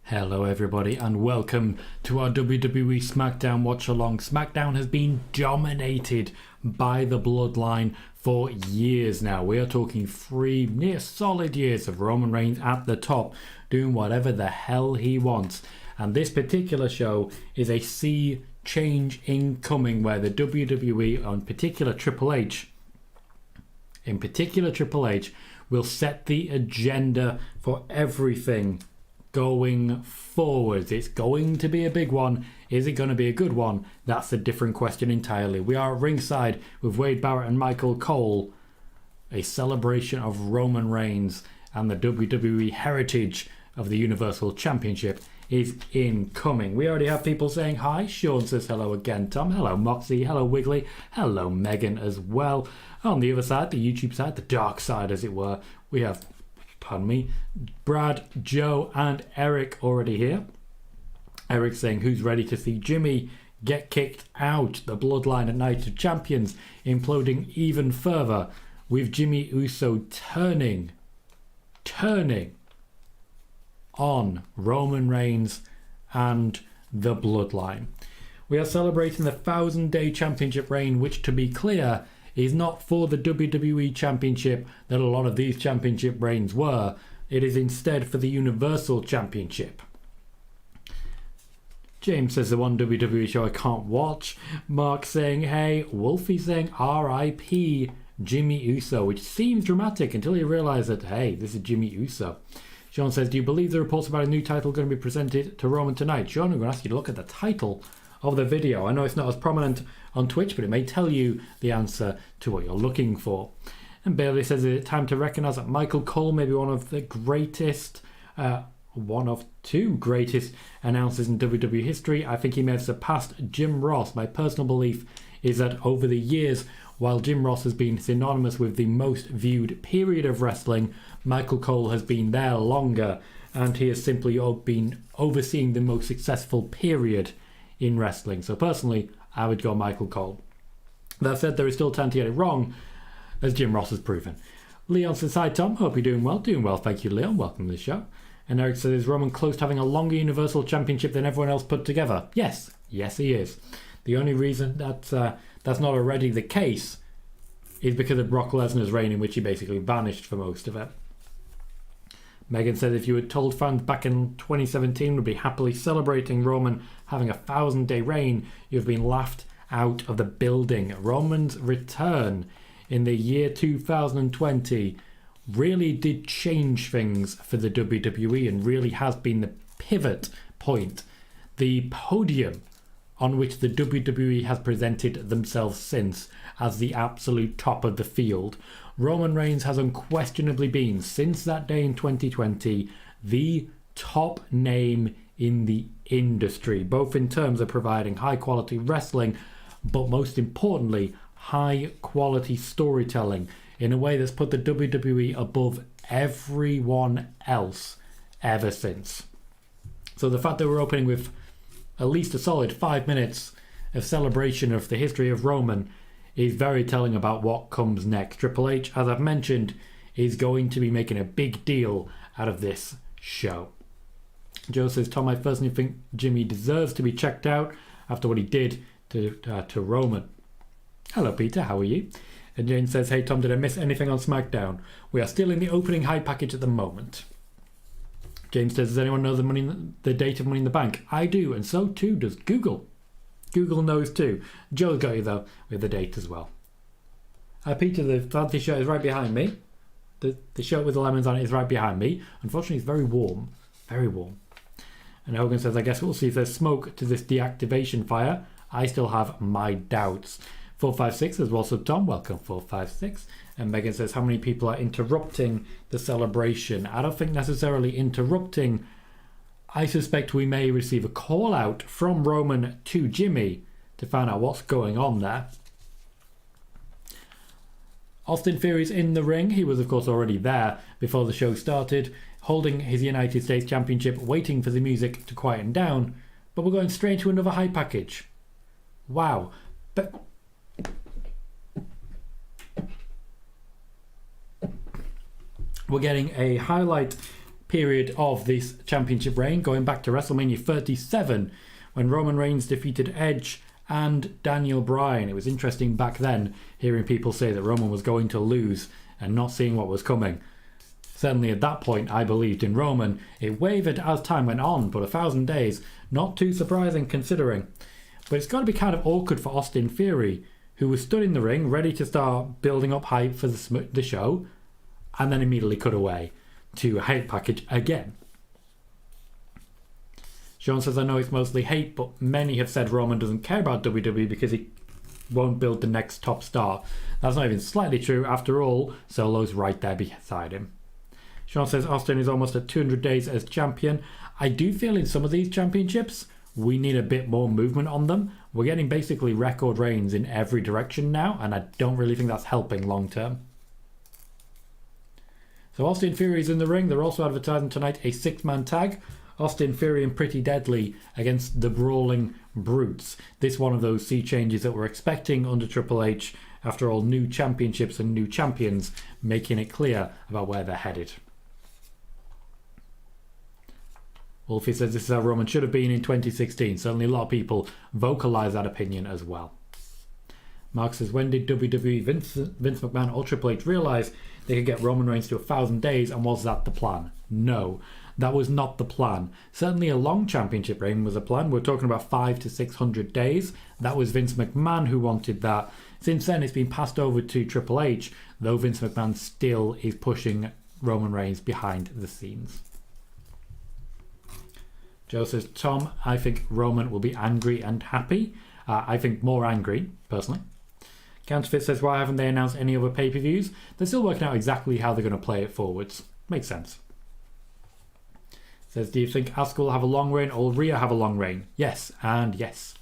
Hello everybody and welcome to our WWE SmackDown watch along. SmackDown has been dominated by the Bloodline for years now. We are talking 3 near solid years of Roman Reigns at the top, doing whatever the hell he wants. And this particular show is a sea change incoming where the WWE, in particular Triple H, will set the agenda for everything going forward. It's going to be a big one. Is it going to be a good one? That's a different question entirely. We are at ringside with Wade Barrett and Michael Cole. A celebration of Roman Reigns and the WWE heritage of the Universal Championship is incoming. We already have people saying hi. Sean says hello again. Tom, hello Moxie, hello Wiggly, hello Megan as well. On the other side, the YouTube side, the dark side as it were, we have Brad, Joe and Eric already here. Eric saying who's ready to see Jimmy get kicked out. The Bloodline at Night of Champions imploding even further with Jimmy Uso turning on Roman Reigns and the Bloodline. We are celebrating the 1,000-day championship reign, which, to be clear, is not for the WWE Championship that a lot of these championship reigns were. It is instead for the Universal Championship. James says the one WWE show I can't watch. Mark saying hey. Wolfie saying R.I.P. Jimmy Uso, which seems dramatic until you realise that, hey, this is Jimmy Uso. Sean says, do you believe the reports about a new title going to be presented to Roman tonight? Sean, I'm going to ask you to look at the title of the video. I know it's not as prominent on Twitch, but it may tell you the answer to what you're looking for. And Bailey says, is it time to recognise that Michael Cole may be one of the greatest, one of 2 greatest announcers in WWE history? I think he may have surpassed Jim Ross. My personal belief is that over the years, while Jim Ross has been synonymous with the most viewed period of wrestling, Michael Cole has been there longer, and he has simply been overseeing the most successful period in wrestling. So personally, I would go Michael Cole. That said, there is still time to get it wrong, as Jim Ross has proven. Leon says, hi Tom, hope you're doing well. Doing well, thank you Leon, welcome to the show. And Eric says, is Roman close to having a longer Universal Championship than everyone else put together? Yes he is. The only reason that's not already the case is because of Brock Lesnar's reign, in which he basically vanished for most of it. Megan said, if you had told fans back in 2017 would be happily celebrating Roman having a 1,000-day reign, you've been laughed out of the building. Roman's return in the year 2020 really did change things for the WWE and really has been the pivot point, the podium on which the WWE has presented themselves since as the absolute top of the field. Roman Reigns has unquestionably been, since that day in 2020, the top name in the industry, both in terms of providing high quality wrestling, but most importantly, high quality storytelling in a way that's put the WWE above everyone else ever since. So the fact that we're opening with at least a solid 5 minutes of celebration of the history of Roman is very telling about what comes next. Triple H, as I've mentioned, is going to be making a big deal out of this show. Joe says, Tom, I personally think Jimmy deserves to be checked out after what he did to Roman. Hello Peter, how are you? And Jane says, hey Tom, did I miss anything on SmackDown? We are still in the opening high package at the moment. James says, does anyone know the date of Money in the Bank? I do, and so too does Google. Google knows too. Joe's got you though with the date as well. Peter, the fancy shirt is right behind me. The shirt with the lemons on it is right behind me. Unfortunately, it's very warm. Very warm. And Hogan says, I guess we'll see if there's smoke to this deactivation fire. I still have my doubts. 456 as well, so Tom, welcome 456. And Megan says, how many people are interrupting the celebration? I don't think necessarily interrupting. I suspect we may receive a call out from Roman to Jimmy to find out what's going on there. Austin Theory's in the ring. He was of course already there before the show started, holding his United States Championship, waiting for the music to quieten down. But we're going straight to another high package. Wow. But we're getting a highlight period of this championship reign, going back to WrestleMania 37 when Roman Reigns defeated Edge and Daniel Bryan. It was interesting back then hearing people say that Roman was going to lose and not seeing what was coming. Certainly at that point I believed in Roman. It wavered as time went on, but 1,000 days, not too surprising considering. But it's got to be kind of awkward for Austin Theory, who was stood in the ring ready to start building up hype for the show, and then immediately cut away to a hate package again. Sean says, I know it's mostly hate, but many have said Roman doesn't care about WWE because he won't build the next top star. That's not even slightly true. After all, Solo's right there beside him. Sean says, Austin is almost at 200 days as champion. I do feel in some of these championships, we need a bit more movement on them. We're getting basically record reigns in every direction now, and I don't really think that's helping long term. So Austin Theory is in the ring. They're also advertising tonight a 6-man tag. Austin Theory and Pretty Deadly against the Brawling Brutes. This one of those sea changes that we're expecting under Triple H. After all, new championships and new champions, making it clear about where they're headed. Wolfie says this is how Roman should have been in 2016. Certainly a lot of people vocalise that opinion as well. Mark says, when did WWE, Vince McMahon or Triple H realise they could get Roman Reigns to 1,000 days, and was that the plan? No, that was not the plan. Certainly a long championship reign was a plan. We're talking about 500 to 600 days. That was Vince McMahon who wanted that. Since then it's been passed over to Triple H, though Vince McMahon still is pushing Roman Reigns behind the scenes. Joe says, Tom, I think Roman will be angry and happy. I think more angry, personally. Counterfeit says, why haven't they announced any other pay-per-views? They're still working out exactly how they're going to play it forwards. Makes sense. Says, do you think Asuka will have a long reign or will Rhea have a long reign? Yes, and yes.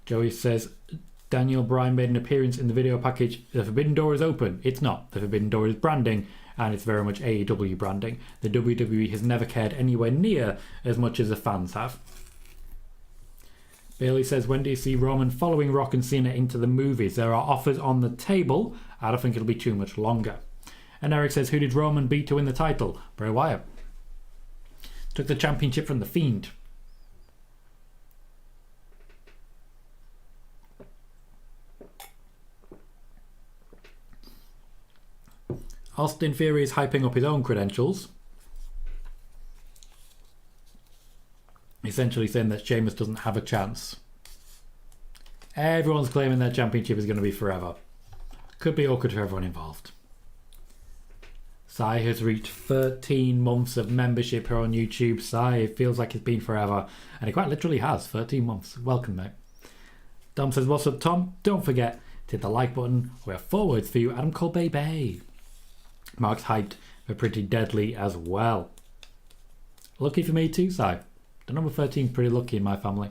Joey says, Daniel Bryan made an appearance in the video package. The Forbidden Door is open. It's not. The Forbidden Door is branding, and it's very much AEW branding. The WWE has never cared anywhere near as much as the fans have. Bailey says, when do you see Roman following Rock and Cena into the movies? There are offers on the table. I don't think it'll be too much longer. And Eric says, who did Roman beat to win the title? Bray Wyatt. Took the championship from The Fiend. Austin Theory is hyping up his own credentials. Essentially saying that Sheamus doesn't have a chance. Everyone's claiming their championship is going to be forever. Could be awkward for everyone involved. Sai has reached 13 months of membership here on YouTube. Sai, it feels like it's been forever. And it quite literally has. 13 months. Welcome, mate. Dom says, what's up, Tom? Don't forget to hit the like button. We have 4 words for you. Adam Cole, baby. Mark's hyped for Pretty Deadly as well. Lucky for me too, Sai. The number 13 is pretty lucky in my family.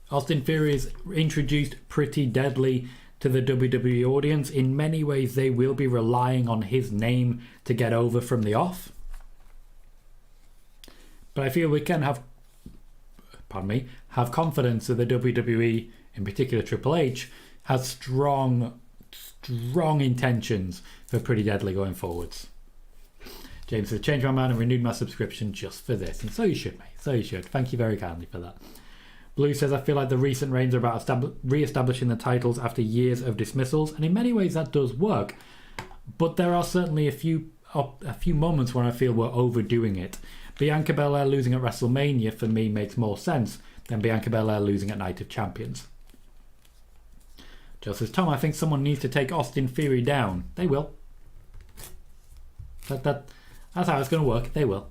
Austin Theory has introduced Pretty Deadly to the WWE audience. In many ways, they will be relying on his name to get over from the off. But I feel we can have confidence that the WWE, in particular Triple H, has strong intentions for Pretty Deadly going forwards. James says, changed my mind and renewed my subscription just for this. And so you should, mate. So you should. Thank you very kindly for that. Blue says, I feel like the recent reigns are about re-establishing the titles after years of dismissals. And in many ways that does work. But there are certainly a few moments when I feel we're overdoing it. Bianca Belair losing at WrestleMania for me makes more sense than Bianca Belair losing at Night of Champions. Joe says, Tom, I think someone needs to take Austin Theory down. They will. That's how it's going to work. They will.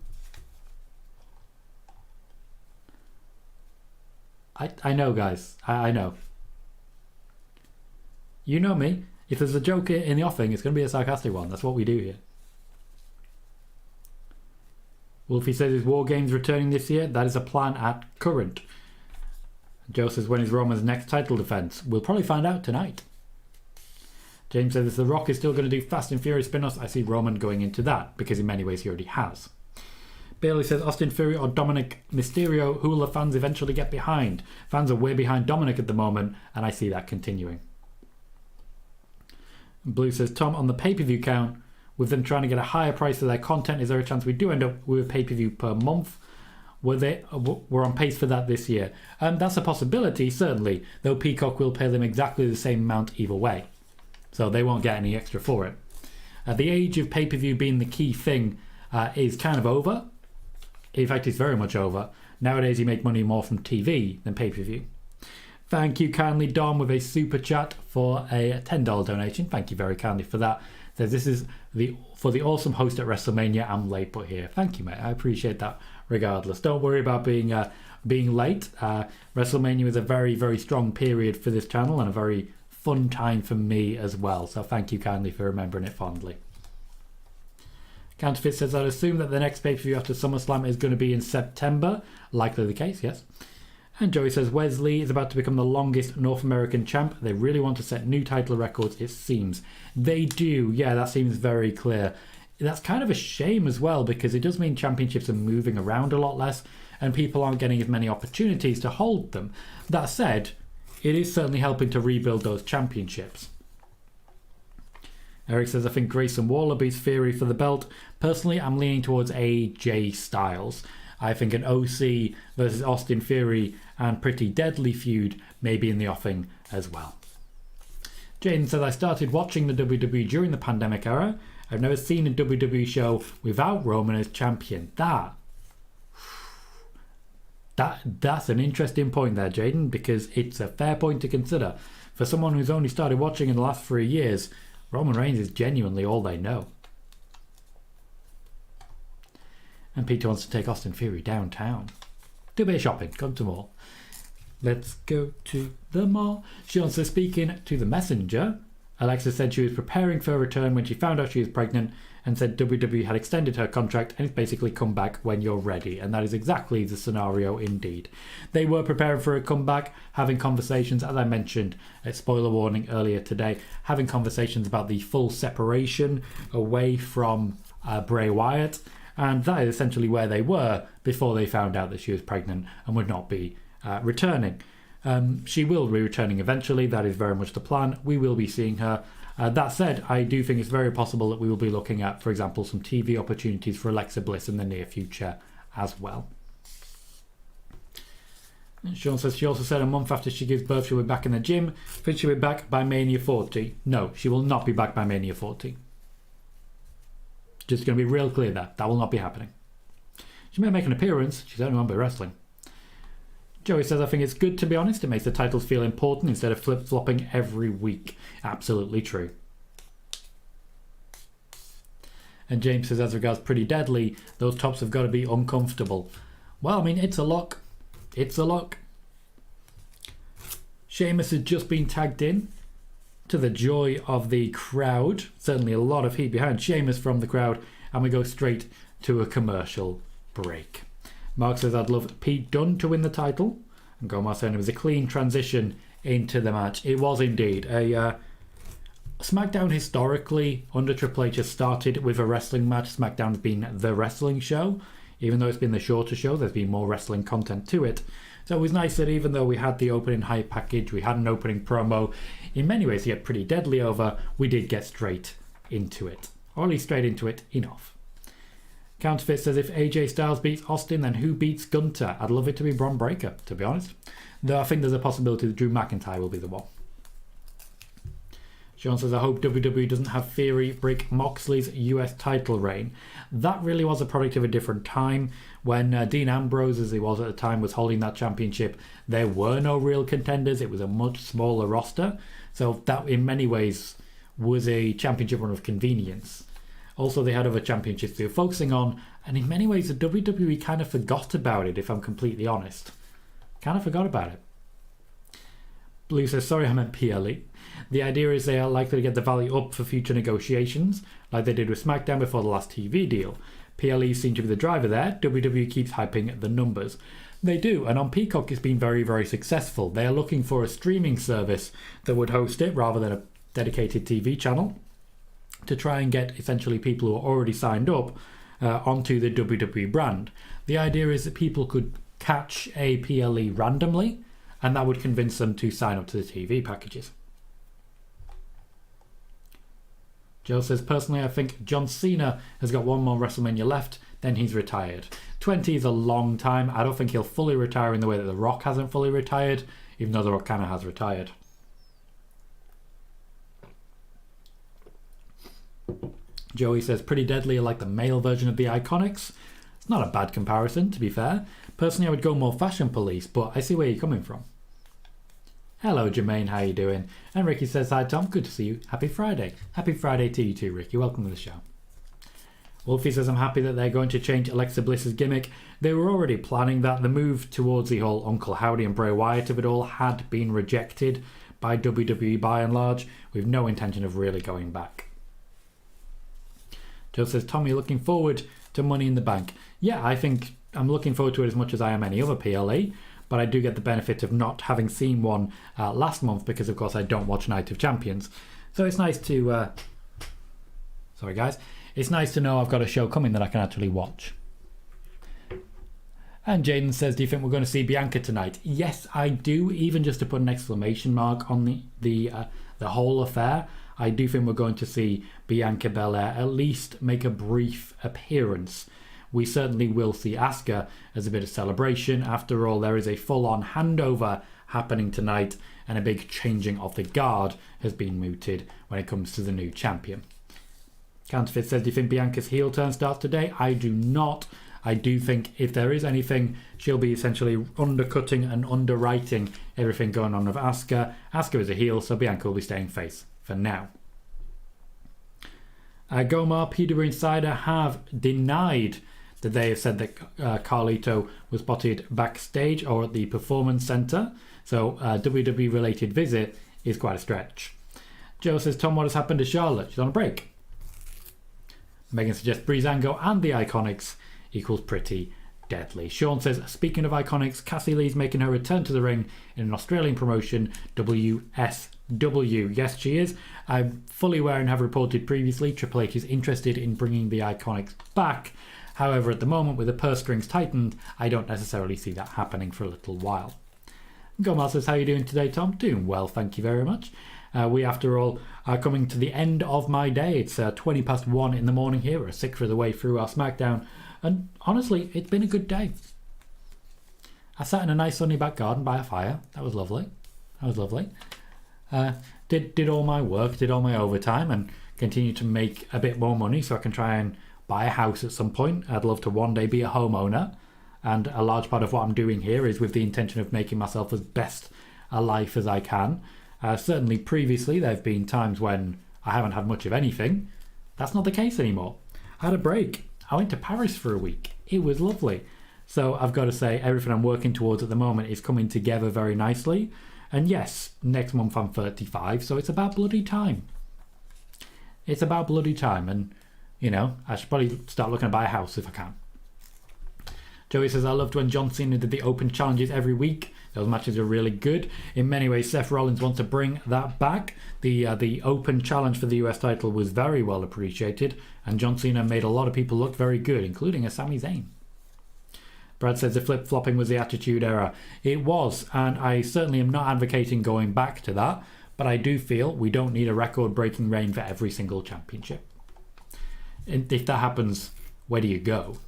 I know, guys. I know. You know me. If there's a joke in the offing, it's going to be a sarcastic one. That's what we do here. Wolfie says, is War Games returning this year? That is a plan at current. Joe says, when is Roman's next title defense? We'll probably find out tonight. James says, if The Rock is still going to do Fast and Furious spin-offs, I see Roman going into that, because in many ways he already has. Bailey says, Austin Theory or Dominic Mysterio, who will the fans eventually get behind? Fans are way behind Dominic at the moment, and I see that continuing. Blue says, Tom, on the pay-per-view count, with them trying to get a higher price for their content, is there a chance we do end up with a pay-per-view per month? We're on pace for that this year. That's a possibility, certainly, though Peacock will pay them exactly the same amount either way. So they won't get any extra for it. The age of pay-per-view being the key thing is kind of over. In fact, it's very much over. Nowadays, you make money more from TV than pay-per-view. Thank you kindly, Dom, with a super chat for a $10 donation. Thank you very kindly for that. Says, this is for the awesome host at WrestleMania. I'm late, but here. Thank you, mate. I appreciate that regardless. Don't worry about being late. WrestleMania was a very, very strong period for this channel and a very fun time for me as well. So thank you kindly for remembering it fondly. Counterfeit says, I'd assume that the next pay-per-view after SummerSlam is going to be in September. Likely the case, yes. And Joey says, Wesley is about to become the longest North American champ. They really want to set new title records, it seems. They do. Yeah, that seems very clear. That's kind of a shame as well, because it does mean championships are moving around a lot less and people aren't getting as many opportunities to hold them. That said, it is certainly helping to rebuild those championships. Eric says, I think Grayson Waller beats Theory for the belt. Personally, I'm leaning towards AJ Styles. I think an OC versus Austin Theory and Pretty Deadly feud may be in the offing as well. Jaden says, I started watching the WWE during the pandemic era. I've never seen a WWE show without Roman as champion. That's an interesting point there, Jaden, because it's a fair point to consider. For someone who's only started watching in the last 3 years, Roman Reigns is genuinely all they know. And Peter wants to take Austin Theory downtown. Do a bit of shopping, come to the mall. Let's go to the mall. She also speaking to the messenger. Alexa said she was preparing for a return when she found out she was pregnant and said WWE had extended her contract and it's basically come back when you're ready. And that is exactly the scenario indeed. They were preparing for a comeback, having conversations, as I mentioned, a spoiler warning earlier today, having conversations about the full separation away from Bray Wyatt. And that is essentially where they were before they found out that she was pregnant and would not be returning. She will be returning eventually. That is very much the plan. We will be seeing her. That said, I do think it's very possible that we will be looking at, for example, some TV opportunities for Alexa Bliss in the near future as well. And Sean says, she also said a month after she gives birth she'll be back in the gym. Think she'll be back by Mania 40. No, she will not be back by Mania 40. Just going to be real clear there. That will not be happening. She may make an appearance. She's only won't be wrestling. Joey says, I think it's good, to be honest. It makes the titles feel important instead of flip-flopping every week. Absolutely true. And James says, as regards Pretty Deadly, those tops have got to be uncomfortable. Well, I mean, it's a lock. It's a lock. Sheamus has just been tagged in, to the joy of the crowd. Certainly a lot of heat behind Sheamus from the crowd. And we go straight to a commercial break. Mark says, I'd love Pete Dunne to win the title. And Gomar saying it was a clean transition into the match. It was indeed. SmackDown historically under Triple H has started with a wrestling match. SmackDown has been the wrestling show. Even though it's been the shorter show, there's been more wrestling content to it. So it was nice that even though we had the opening hype package, we had an opening promo, in many ways he had Pretty Deadly over, we did get straight into it. Or at least straight into it enough. Counterfeit says, if AJ Styles beats Austin, then who beats Gunter? I'd love it to be Bron Breakker, to be honest. Though I think there's a possibility that Drew McIntyre will be the one. Sean says, I hope WWE doesn't have Theory break Moxley's US title reign. That really was a product of a different time. When Dean Ambrose, as he was at the time, was holding that championship, there were no real contenders. It was a much smaller roster. So that, in many ways, was a championship run of convenience. Also, they had other championships they were focusing on, and in many ways, the WWE kind of forgot about it, if I'm completely honest. Kind of forgot about it. Blue says, sorry, I meant PLE. The idea is they are likely to get the value up for future negotiations, like they did with SmackDown before the last TV deal. PLE seem to be the driver there. WWE keeps hyping the numbers. They do, and on Peacock it's been very, very successful. They are looking for a streaming service that would host it rather than a dedicated TV channel, to try and get essentially people who are already signed up onto the WWE brand. The idea is that people could catch a PLE randomly, and that would convince them to sign up to the TV packages. Joe says, personally, I think John Cena has got one more WrestleMania left, then he's retired. 20 is a long time. I don't think he'll fully retire in the way that The Rock hasn't fully retired, even though The Rock kind of has retired. Joey says, pretty deadly like the male version of the Iconics. It's not a bad comparison, to be fair. Personally, I would go more Fashion Police, but I see where you're coming from. Hello, Jermaine, how you doing? And Ricky says, hi, Tom, good to see you. Happy Friday. Happy Friday to you too, Ricky. Welcome to the show. Wolfie says, I'm happy that they're going to change Alexa Bliss's gimmick. They were already planning that. The move towards the whole Uncle Howdy and Bray Wyatt of it all had been rejected by WWE by and large, with no intention of really going back. Joe says, Tommy, looking forward to Money in the Bank. Yeah, I think I'm looking forward to it as much as I am any other PLE, but I do get the benefit of not having seen one last month because, of course, I don't watch Night of Champions. So it's nice to... sorry, guys. It's nice to know I've got a show coming that I can actually watch. And Jaden says, do you think we're going to see Bianca tonight? Yes, I do, even just to put an exclamation mark on the whole affair. I do think we're going to see Bianca Belair at least make a brief appearance. We certainly will see Asuka as a bit of celebration. After all, there is a full-on handover happening tonight, and a big changing of the guard has been mooted when it comes to the new champion. Counterfeit says, do you think Bianca's heel turn starts today? I do not. I do think if there is anything, she'll be essentially undercutting and underwriting everything going on with Asuka. Asuka is a heel, so Bianca will be staying face for now. Gomar, PW Insider have denied that they have said that Carlito was spotted backstage or at the Performance Center, so WWE related visit is quite a stretch. Joe says, Tom, what has happened to Charlotte? She's on a break. Megan suggests Breezango and the Iconics equals pretty deadly. Sean says, speaking of Iconics, Cassie Lee's making her return to the ring in an Australian promotion, WSW. Yes, she is. I'm fully aware and have reported previously Triple H is interested in bringing the Iconics back. However, at the moment, with the purse strings tightened, I don't necessarily see that happening for a little while. Gomar says, how are you doing today, Tom? Doing well, thank you very much. We, after all, are coming to the end of my day. It's 20 past 1 in the morning here. We're a sixth of the way through our SmackDown. And honestly, it's been a good day. I sat in a nice sunny back garden by a fire. That was lovely. Did all my work, did all my overtime, and continue to make a bit more money so I can try and buy a house at some point. I'd love to one day be a homeowner. And a large part of what I'm doing here is with the intention of making myself as best a life as I can. Certainly previously there have been times when I haven't had much of anything. That's not the case anymore. I had a break. I went to Paris for a week. It was lovely. So I've got to say everything I'm working towards at the moment is coming together very nicely. And yes, next month I'm 35, so it's about bloody time. It's about bloody time, and you know, I should probably start looking to buy a house if I can. Joey says, I loved when John Cena did the open challenges every week. Those matches are really good. In many ways, Seth Rollins wants to bring that back. The open challenge for the US title was very well appreciated, and John Cena made a lot of people look very good, including a Sami Zayn. Brad says the flip-flopping was the Attitude Era. It was, and I certainly am not advocating going back to that, but I do feel we don't need a record-breaking reign for every single championship. And if that happens, where do you go?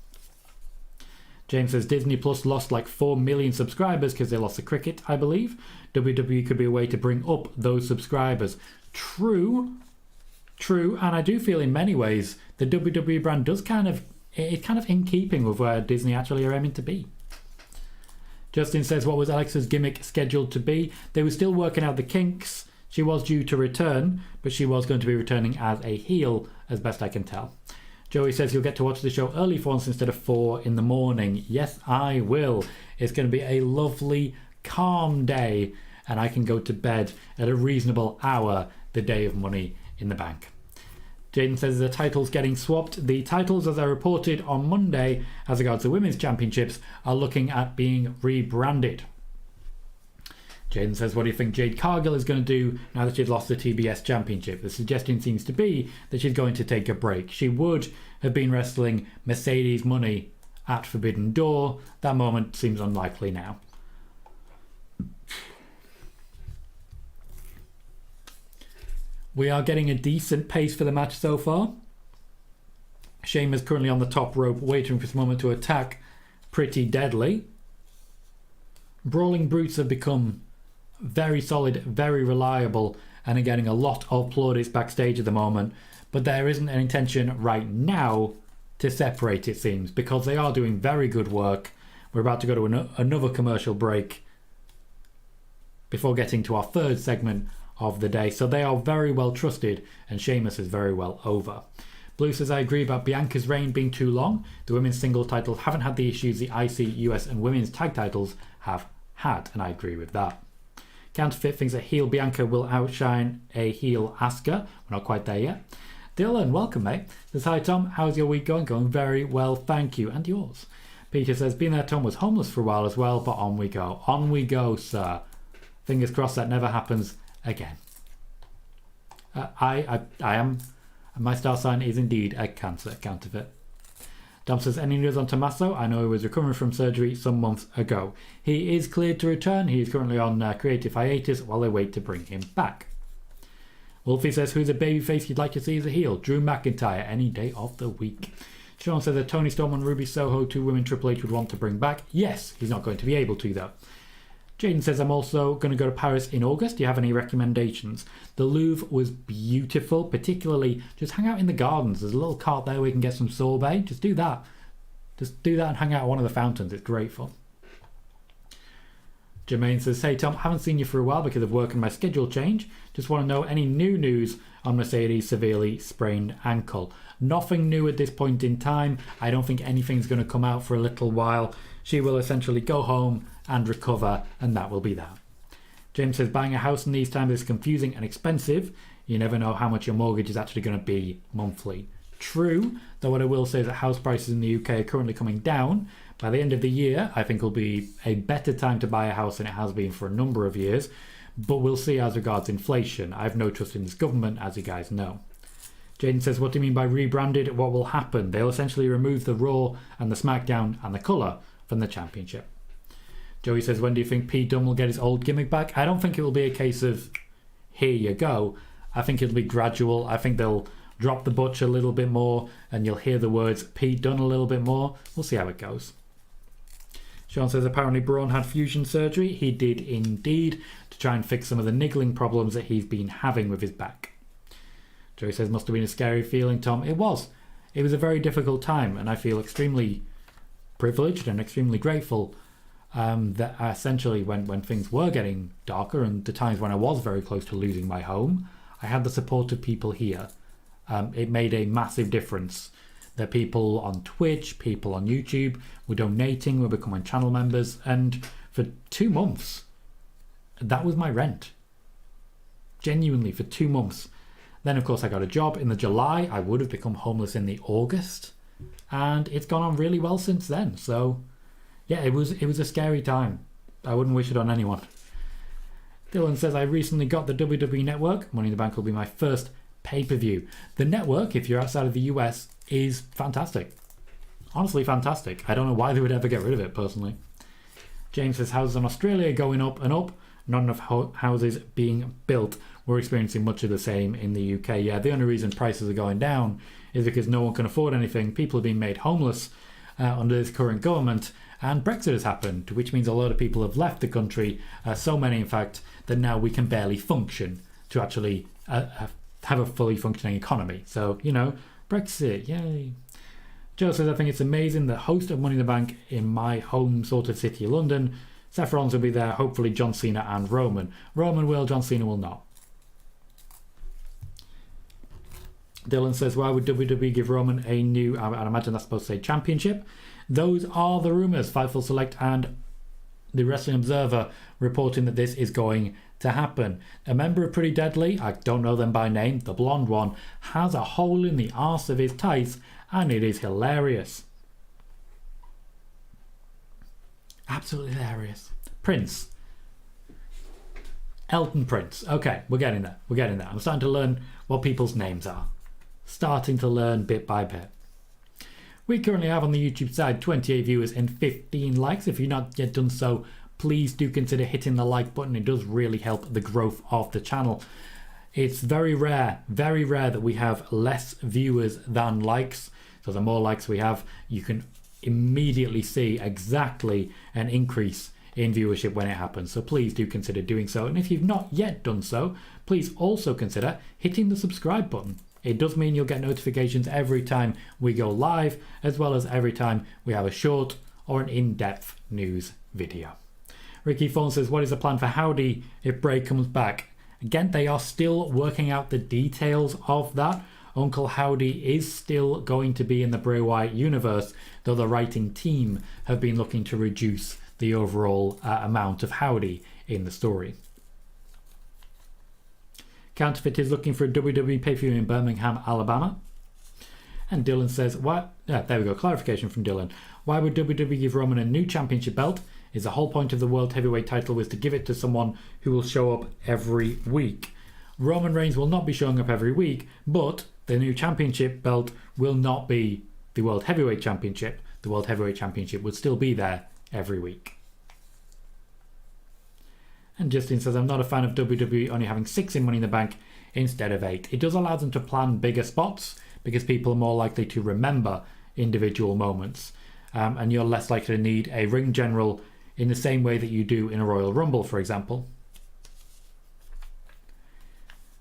James says Disney Plus lost like 4 million subscribers because they lost the cricket, I believe. WWE could be a way to bring up those subscribers. True, and I do feel in many ways the WWE brand does it's kind of in keeping with where Disney actually are aiming to be. Justin says, what was Alexa's gimmick scheduled to be? They were still working out the kinks. She was due to return, but she was going to be returning as a heel, as best I can tell. Joey says you'll get to watch the show early for once instead of 4 in the morning. Yes, I will. It's going to be a lovely, calm day, and I can go to bed at a reasonable hour the day of Money in the Bank. Jaden says the titles getting swapped. The titles, as I reported on Monday, as regards the Women's Championships, are looking at being rebranded. Jaden says, what do you think Jade Cargill is going to do now that she's lost the TBS Championship? The suggestion seems to be that she's going to take a break. She would have been wrestling Mercedes Money at Forbidden Door. That moment seems unlikely now. We are getting a decent pace for the match so far. Sheamus currently on the top rope, waiting for his moment to attack. Pretty deadly. Brawling Brutes have become very solid, very reliable, and are getting a lot of plaudits backstage at the moment. But there isn't an intention right now to separate, it seems, because they are doing very good work. We're about to go to another commercial break before getting to our third segment of the day. So they are very well trusted, and Sheamus is very well over. Blue says, I agree about Bianca's reign being too long. The women's single titles haven't had the issues the IC, US and women's tag titles have had, and I agree with that. Counterfeit thinks that heel Bianca will outshine a heel Asuka. We're not quite there yet. Dylan, welcome mate. Says, hi Tom, how's your week going? Going very well, thank you. And yours? Peter says, been there, Tom was homeless for a while as well, but on we go. On we go, sir. Fingers crossed that never happens again. I am... My star sign is indeed a Cancer counterfeit. Dom says, any news on Tommaso? I know he was recovering from surgery some months ago. He is cleared to return. He is currently on creative hiatus while they wait to bring him back. Wolfie says, who's a babyface you'd like to see as a heel? Drew McIntyre, any day of the week. Sean says that Tony Storm and Ruby Soho, 2 women Triple H would want to bring back. Yes, he's not going to be able to though. Jaden says, I'm also going to go to Paris in August. Do you have any recommendations? The Louvre was beautiful, particularly just hang out in the gardens. There's a little cart there where you can get some sorbet. Just do that. Just do that and hang out at one of the fountains. It's great fun. Jermaine says, hey Tom, haven't seen you for a while because of work and my schedule change. Just want to know any new news on Mercedes' severely sprained ankle. Nothing new at this point in time. I don't think anything's going to come out for a little while. She will essentially go home and recover, and that will be that. James says, buying a house in these times is confusing and expensive. You never know how much your mortgage is actually going to be monthly. True, though what I will say is that house prices in the UK are currently coming down. By the end of the year, I think will be a better time to buy a house than it has been for a number of years, but we'll see as regards inflation. I have no trust in this government, as you guys know. Jaden says, what do you mean by rebranded? What will happen? They'll essentially remove the Raw and the SmackDown and the colour from the championship. Joey says, when do you think Pete Dunne will get his old gimmick back? I don't think it will be a case of, here you go. I think it'll be gradual. I think they'll drop the butch a little bit more and you'll hear the words Pete Dunne a little bit more. We'll see how it goes. Sean says, apparently Braun had fusion surgery. He did indeed, to try and fix some of the niggling problems that he's been having with his back. Joey says, must have been a scary feeling, Tom. It was. It was a very difficult time, and I feel extremely privileged and extremely grateful that essentially when things were getting darker and the times when I was very close to losing my home, I had the support of people here. It made a massive difference. There are people on Twitch, people on YouTube were donating, were becoming channel members, and for 2 months, that was my rent. Genuinely, for 2 months. Then, of course, I got a job in the July. I would have become homeless in the August. And it's gone on really well since then. So, yeah, it was a scary time. I wouldn't wish it on anyone. Dylan says, I recently got the WWE Network. Money in the Bank will be my first pay-per-view. The network, if you're outside of the US, is fantastic. Honestly, fantastic. I don't know why they would ever get rid of it, personally. James says, houses in Australia going up and up. Not enough houses being built. We're experiencing much of the same in the UK. Yeah, the only reason prices are going down is because no one can afford anything. People are being made homeless under this current government. And Brexit has happened, which means a lot of people have left the country. So many, in fact, that now we can barely function to actually have a fully functioning economy. So, you know, Brexit, yay. Joe says, I think it's amazing the host of Money in the Bank in my home sort of city, London. Seth Rollins will be there, hopefully John Cena and Roman. Roman will, John Cena will not. Dylan says, why would WWE give Roman a new, I imagine that's supposed to say championship? Those are the rumours. Fightful Select and the Wrestling Observer reporting that this is going to happen. A member of Pretty Deadly, I don't know them by name, the blonde one, has a hole in the arse of his tights and it is hilarious. Absolutely hilarious. Prince. Elton Prince. Okay, we're getting there. We're getting there. I'm starting to learn what people's names are. Starting to learn bit by bit. We currently have on the YouTube side 28 viewers and 15 likes. If you've not yet done so, please do consider hitting the like button. It does really help the growth of the channel. It's very rare that we have less viewers than likes. So the more likes we have, you can immediately see exactly an increase in viewership when it happens. So please do consider doing so. And if you've not yet done so, please also consider hitting the subscribe button. It does mean you'll get notifications every time we go live, as well as every time we have a short or an in-depth news video. Ricky Fawn says, what is the plan for Howdy if Bray comes back? Again, they are still working out the details of that. Uncle Howdy is still going to be in the Bray Wyatt universe, though the writing team have been looking to reduce the overall amount of Howdy in the story. Counterfeit is looking for a WWE pay-per-view in Birmingham, Alabama. And Dylan says, what? There we go, clarification from Dylan. Why would WWE give Roman a new championship belt? Is the whole point of the World Heavyweight title was to give it to someone who will show up every week. Roman Reigns will not be showing up every week, but the new championship belt will not be the World Heavyweight Championship. The World Heavyweight Championship would still be there every week. And Justin says, I'm not a fan of WWE only having 6 in Money in the Bank instead of 8. It does allow them to plan bigger spots because people are more likely to remember individual moments. And you're less likely to need a ring general in the same way that you do in a Royal Rumble, for example.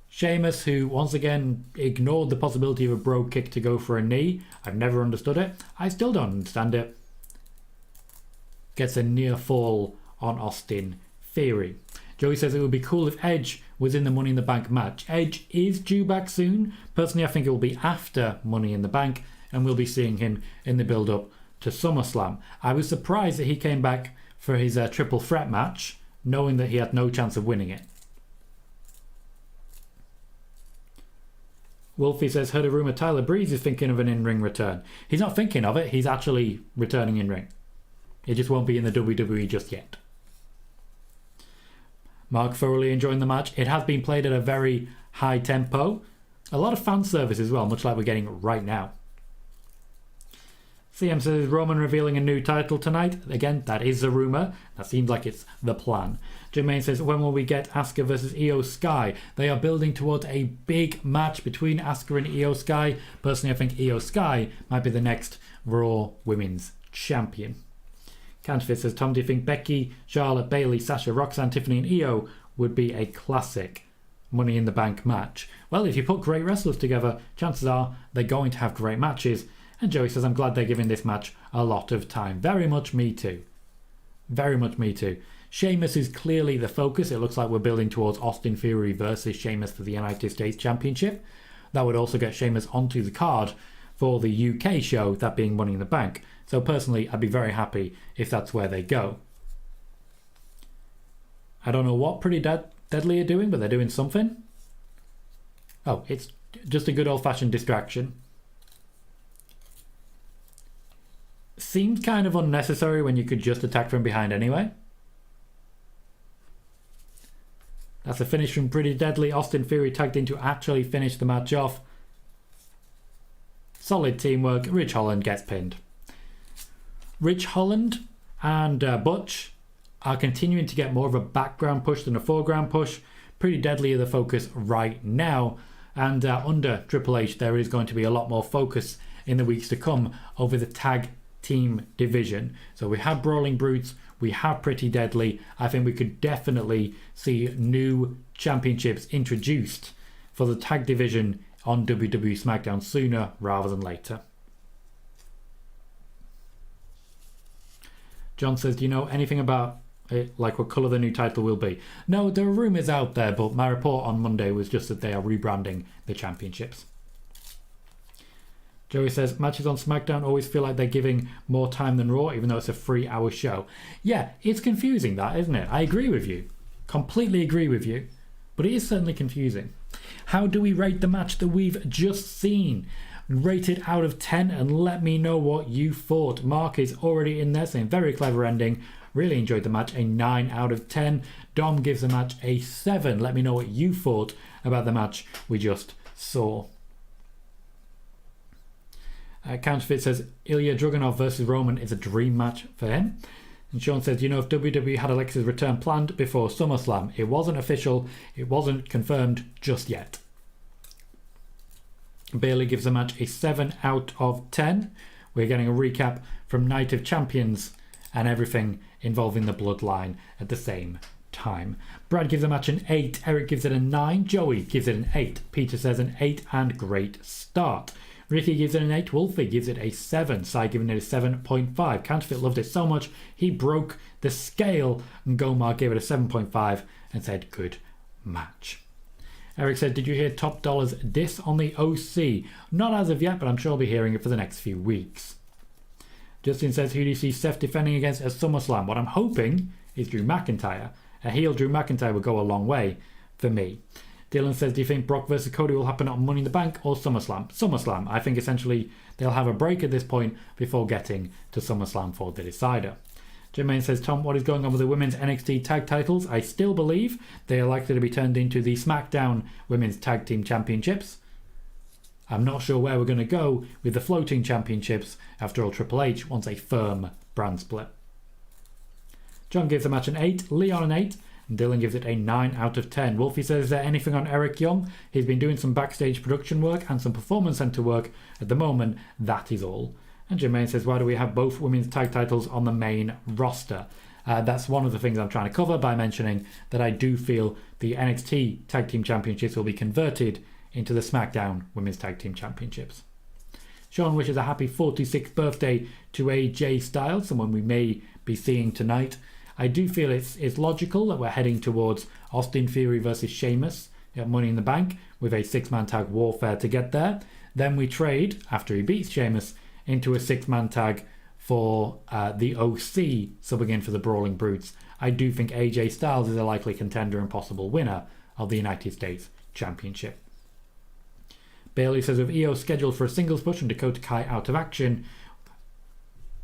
Sheamus, who once again ignored the possibility of a brogue kick to go for a knee. I've never understood it. I still don't understand it. Gets a near fall on Austin Theory. Joey says it would be cool if Edge was in the Money in the Bank match. Edge is due back soon. Personally, I think it will be after Money in the Bank, and we'll be seeing him in the build-up to SummerSlam. I was surprised that he came back for his triple threat match, knowing that he had no chance of winning it. Wolfie says, heard a rumour Tyler Breeze is thinking of an in-ring return. He's not thinking of it, he's actually returning in-ring. It just won't be in the WWE just yet. Mark thoroughly enjoying the match. It has been played at a very high tempo. A lot of fan service as well, much like we're getting right now. CM says, Roman revealing a new title tonight. Again, that is a rumour. That seems like it's the plan. Jermaine says, when will we get Asuka versus Io Sky? They are building towards a big match between Asuka and Io Sky. Personally, I think Io Sky might be the next Raw Women's Champion. Counterfeit says, Tom, do you think Becky, Charlotte, Bayley, Sasha, Roxanne, Tiffany and Io would be a classic Money in the Bank match? Well, if you put great wrestlers together, chances are they're going to have great matches. And Joey says, I'm glad they're giving this match a lot of time. Very much me too. Very much me too. Sheamus is clearly the focus. It looks like we're building towards Austin Theory versus Sheamus for the United States Championship. That would also get Sheamus onto the card for the UK show, that being Money in the Bank. So personally, I'd be very happy if that's where they go. I don't know what Pretty Deadly are doing, but they're doing something. Oh, it's just a good old-fashioned distraction. Seems kind of unnecessary when you could just attack from behind anyway. That's a finish from Pretty Deadly. Austin Theory tagged in to actually finish the match off. Solid teamwork. Ridge Holland gets pinned. Ridge Holland and Butch are continuing to get more of a background push than a foreground push. Pretty Deadly are the focus right now. And under Triple H, there is going to be a lot more focus in the weeks to come over the tag team division. So we have Brawling Brutes, we have Pretty Deadly. I think we could definitely see new championships introduced for the tag division on WWE SmackDown sooner rather than later. John says, do you know anything about it, like what colour the new title will be? No, there are rumours out there, but my report on Monday was just that they are rebranding the championships. Joey says, matches on SmackDown always feel like they're giving more time than Raw, even though it's a 3-hour show. Yeah, it's confusing that, isn't it? I agree with you. Completely agree with you. But it is certainly confusing. How do we rate the match that we've just seen? Rate it out of 10 and let me know what you thought. Mark is already in there saying, very clever ending. Really enjoyed the match. A 9 out of 10. Dom gives the match a 7. Let me know what you thought about the match we just saw. Counterfeit says Ilya Dragunov versus Roman is a dream match for him. And Sean says, you know, if WWE had Alexa's return planned before SummerSlam, it wasn't official, it wasn't confirmed just yet. Bayley gives the match a 7 out of 10. We're getting a recap from Night of Champions and everything involving the Bloodline at the same time. Brad gives the match an 8, Eric gives it a 9, Joey gives it an 8, Peter says an 8 and great start. Ricky gives it an 8, Wolfie gives it a 7, Sai giving it a 7.5. Counterfeit loved it so much he broke the scale, and Gomar gave it a 7.5 and said good match. Eric said, did you hear Top Dollar's diss on the OC? Not as of yet, but I'm sure I'll be hearing it for the next few weeks. Justin says, who do you see Seth defending against at SummerSlam? What I'm hoping is Drew McIntyre. A heel Drew McIntyre would go a long way for me. Dylan says, do you think Brock versus Cody will happen on Money in the Bank or SummerSlam? SummerSlam. I think essentially they'll have a break at this point before getting to SummerSlam for the decider. Jermaine says, Tom, what is going on with the women's NXT tag titles? I still believe they are likely to be turned into the SmackDown Women's Tag Team Championships. I'm not sure where we're going to go with the floating championships. After all, Triple H wants a firm brand split. John gives the match an 8, Leon an 8, and Dylan gives it a 9 out of 10. Wolfie says, is there anything on Eric Young? He's been doing some backstage production work and some performance center work. At the moment, that is all. And Jermaine says, why do we have both women's tag titles on the main roster? That's one of the things I'm trying to cover by mentioning that I do feel the NXT Tag Team Championships will be converted into the SmackDown Women's Tag Team Championships. Sean wishes a happy 46th birthday to AJ Styles, someone we may be seeing tonight. I do feel it's logical that we're heading towards Austin Theory versus Sheamus at Money in the Bank with a 6-man tag warfare to get there. Then we trade, after he beats Sheamus, into a 6-man tag for the OC subbing in for the Brawling Brutes. I do think AJ Styles is a likely contender and possible winner of the United States Championship. Bayley says, with EO scheduled for a singles push and Dakota Kai out of action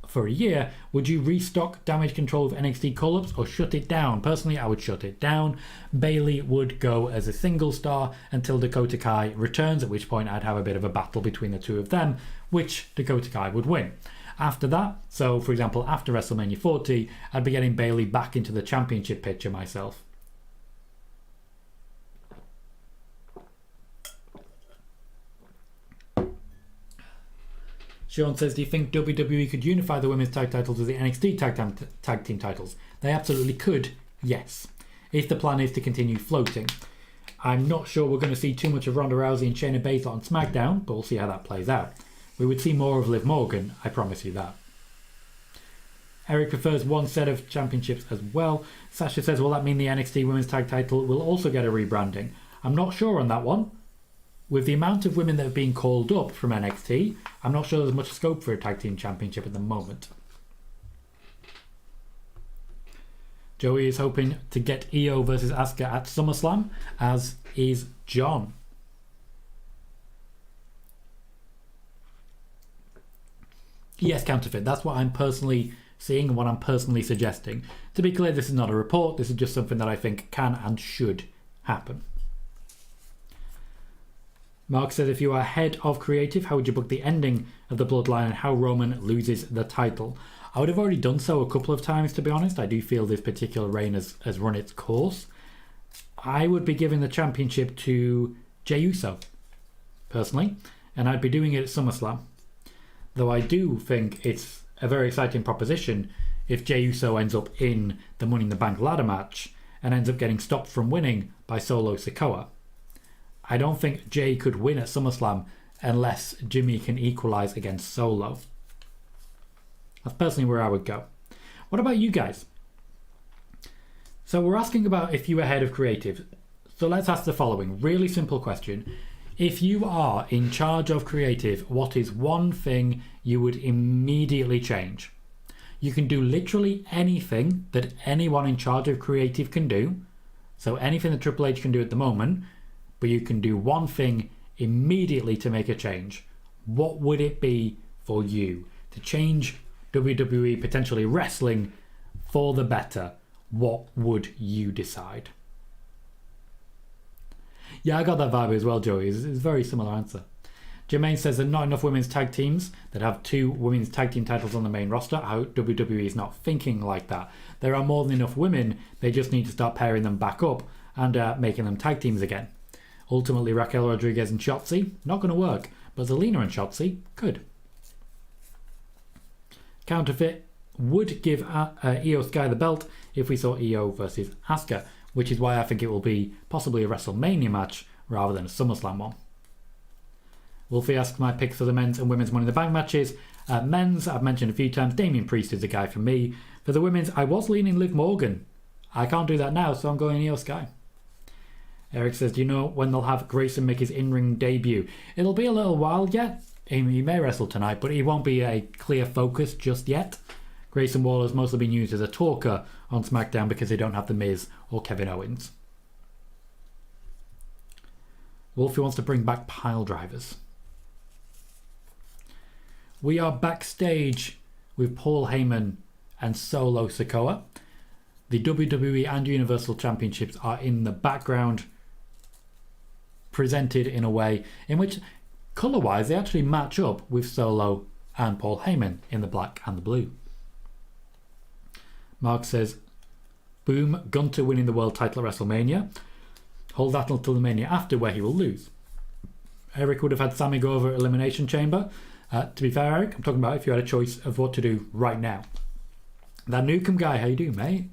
for a year, would you restock Damage Control of NXT call-ups or shut it down? Personally, I would shut it down. Bayley would go as a single star until Dakota Kai returns, at which point I'd have a bit of a battle between the two of them, which Dakota Kai would win. After that, so for example after WrestleMania 40, I'd be getting Bayley back into the championship picture myself. Sean says, do you think WWE could unify the women's tag titles with the NXT tag team titles? They absolutely could, yes. If the plan is to continue floating. I'm not sure we're going to see too much of Ronda Rousey and Shayna Baszler on SmackDown, but we'll see how that plays out. We would see more of Liv Morgan, I promise you that. Eric prefers one set of championships as well. Sasha says, will that mean the NXT women's tag title will also get a rebranding? I'm not sure on that one. With the amount of women that have been called up from NXT, I'm not sure there's much scope for a tag team championship at the moment. Joey is hoping to get Io versus Asuka at SummerSlam, as is John. Yes, counterfeit. That's what I'm personally seeing and what I'm personally suggesting. To be clear, this is not a report. This is just something that I think can and should happen. Mark says, if you are head of creative, how would you book the ending of the Bloodline and how Roman loses the title? I would have already done so a couple of times, to be honest. I do feel this particular reign has run its course. I would be giving the championship to Jey Uso, personally, and I'd be doing it at SummerSlam. Though I do think it's a very exciting proposition if Jey Uso ends up in the Money in the Bank ladder match and ends up getting stopped from winning by Solo Sikoa. I don't think Jey could win at SummerSlam unless Jimmy can equalise against Solo. That's personally where I would go. What about you guys? So we're asking about if you were head of creative. So let's ask the following really simple question. If you are in charge of creative, what is one thing you would immediately change? You can do literally anything that anyone in charge of creative can do. So anything that Triple H can do at the moment, but you can do one thing immediately to make a change. What would it be for you to change WWE, potentially wrestling, for the better? What would you decide? Yeah, I got that vibe as well, Joey. It's a very similar answer. Jermaine says there are not enough women's tag teams that have 2 women's tag team titles on the main roster. I hope WWE is not thinking like that. There are more than enough women. They just need to start pairing them back up and making them tag teams again. Ultimately, Raquel Rodriguez and Shotzi, not going to work. But Zelena and Shotzi could. Counterfeit would give Io Sky the belt if we saw Io versus Asuka, which is why I think it will be possibly a WrestleMania match rather than a SummerSlam one. Wolfie asks my picks for the men's and women's Money in the Bank matches. Men's, I've mentioned a few times, Damian Priest is the guy for me. For the women's, I was leaning Liv Morgan. I can't do that now, so I'm going Io Sky. Eric says, do you know when they'll have Grayson make his in-ring debut? It'll be a little while yet. He may wrestle tonight, but he won't be a clear focus just yet. Grayson Waller has mostly been used as a talker on SmackDown because they don't have The Miz or Kevin Owens. Wolfie wants to bring back pile drivers. We are backstage with Paul Heyman and Solo Sikoa. The WWE and Universal Championships are in the background, presented in a way in which, colour-wise, they actually match up with Solo and Paul Heyman in the black and the blue. Mark says, boom, Gunter winning the world title at WrestleMania. Hold that until the Mania after, where he will lose. Eric would have had Sammy go over Elimination Chamber. To be fair, Eric, I'm talking about if you had a choice of what to do right now. That Newcomb guy, how you doing, mate?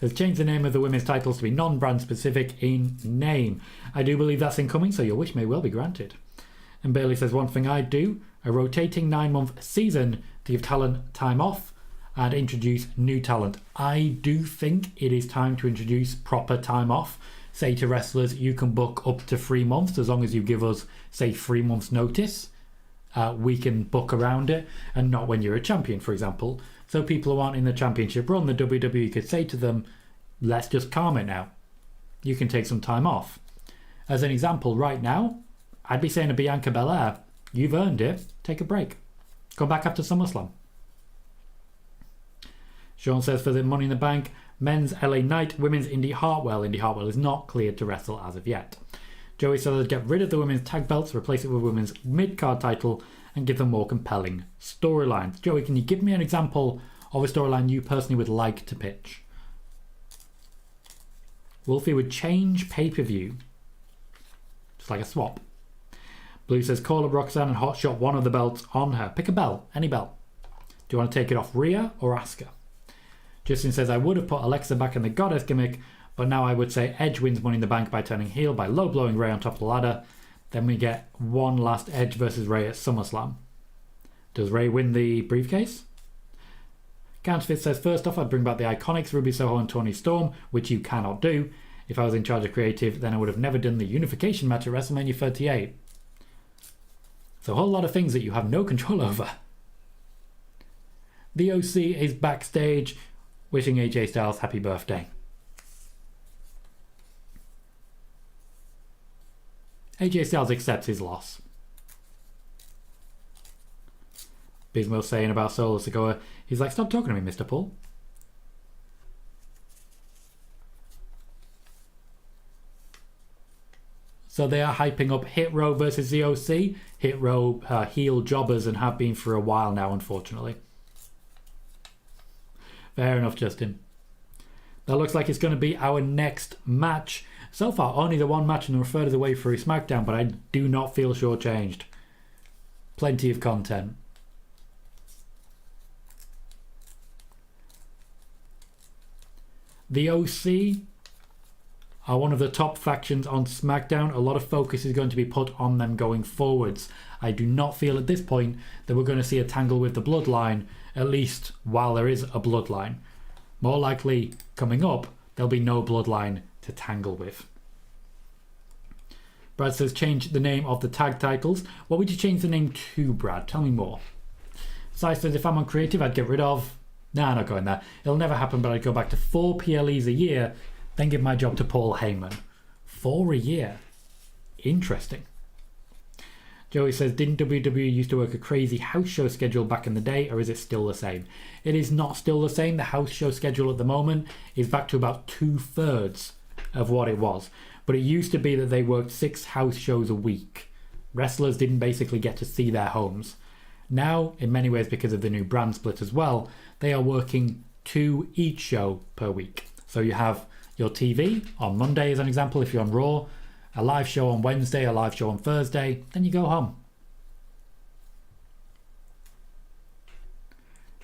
Says, change the name of the women's titles to be non-brand specific in name. I do believe that's incoming, so your wish may well be granted. And Bailey says, one thing I'd do, a rotating 9-month season to give talent time off and introduce new talent. I do think it is time to introduce proper time off. Say to wrestlers, you can book up to 3 months as long as you give us, say, 3 months notice. We can book around it, and not when you're a champion, for example. So people who aren't in the championship run, the WWE could say to them, let's just calm it now. You can take some time off. As an example, right now, I'd be saying to Bianca Belair, you've earned it, take a break. Come back after SummerSlam. Sean says, for the Money in the Bank, men's LA Knight, women's Indy Hartwell. Indy Hartwell is not cleared to wrestle as of yet. Joey says, I'd get rid of the women's tag belts, replace it with women's mid-card title, and give them more compelling storylines. Joey, can you give me an example of a storyline you personally would like to pitch? Wolfie would change pay-per-view. Just like a swap. Blue says, call up Roxanne and hotshot one of the belts on her. Pick a belt, any belt. Do you want to take it off Rhea or Asuka? Justin says, I would have put Alexa back in the goddess gimmick, but now I would say Edge wins Money in the Bank by turning heel by low-blowing Ray on top of the ladder. Then we get one last Edge versus Ray at SummerSlam. Does Ray win the briefcase? Counterfeit says, first off, I'd bring back the Iconics, Ruby Soho and Toni Storm, which you cannot do. If I was in charge of creative, then I would have never done the unification match at WrestleMania 38. So a whole lot of things that you have no control over. The OC is backstage wishing AJ Styles happy birthday. AJ Styles accepts his loss. Bismo saying about Solo Sikoa, he's like, stop talking to me, Mr. Paul. So they are hyping up Hit Row versus the OC. Hit Row heel jobbers and have been for a while now, unfortunately. Fair enough, Justin. That looks like it's going to be our next match. So far, only the one match and we're further away through SmackDown, but I do not feel shortchanged. Plenty of content. The OC are one of the top factions on SmackDown. A lot of focus is going to be put on them going forwards. I do not feel at this point that we're going to see a tangle with the Bloodline, at least while there is a Bloodline. More likely, coming up, there'll be no Bloodline to tangle with. Brad says, change the name of the tag titles. What would you change the name to, Brad? Tell me more. Sai says, if I'm on creative, I'd get rid of... Nah, not going there. It'll never happen, but I'd go back to 4 PLEs a year, then give my job to Paul Heyman. 4 a year. Interesting. Joey says, didn't WWE used to work a crazy house show schedule back in the day, or is it still the same? It is not still the same. The house show schedule at the moment is back to about 2/3 of what it was. But it used to be that they worked 6 house shows a week. Wrestlers didn't basically get to see their homes. Now, in many ways because of the new brand split as well, they are working 2 each show per week. So you have your TV on Monday as an example if you're on Raw, a live show on Wednesday, a live show on Thursday, then you go home.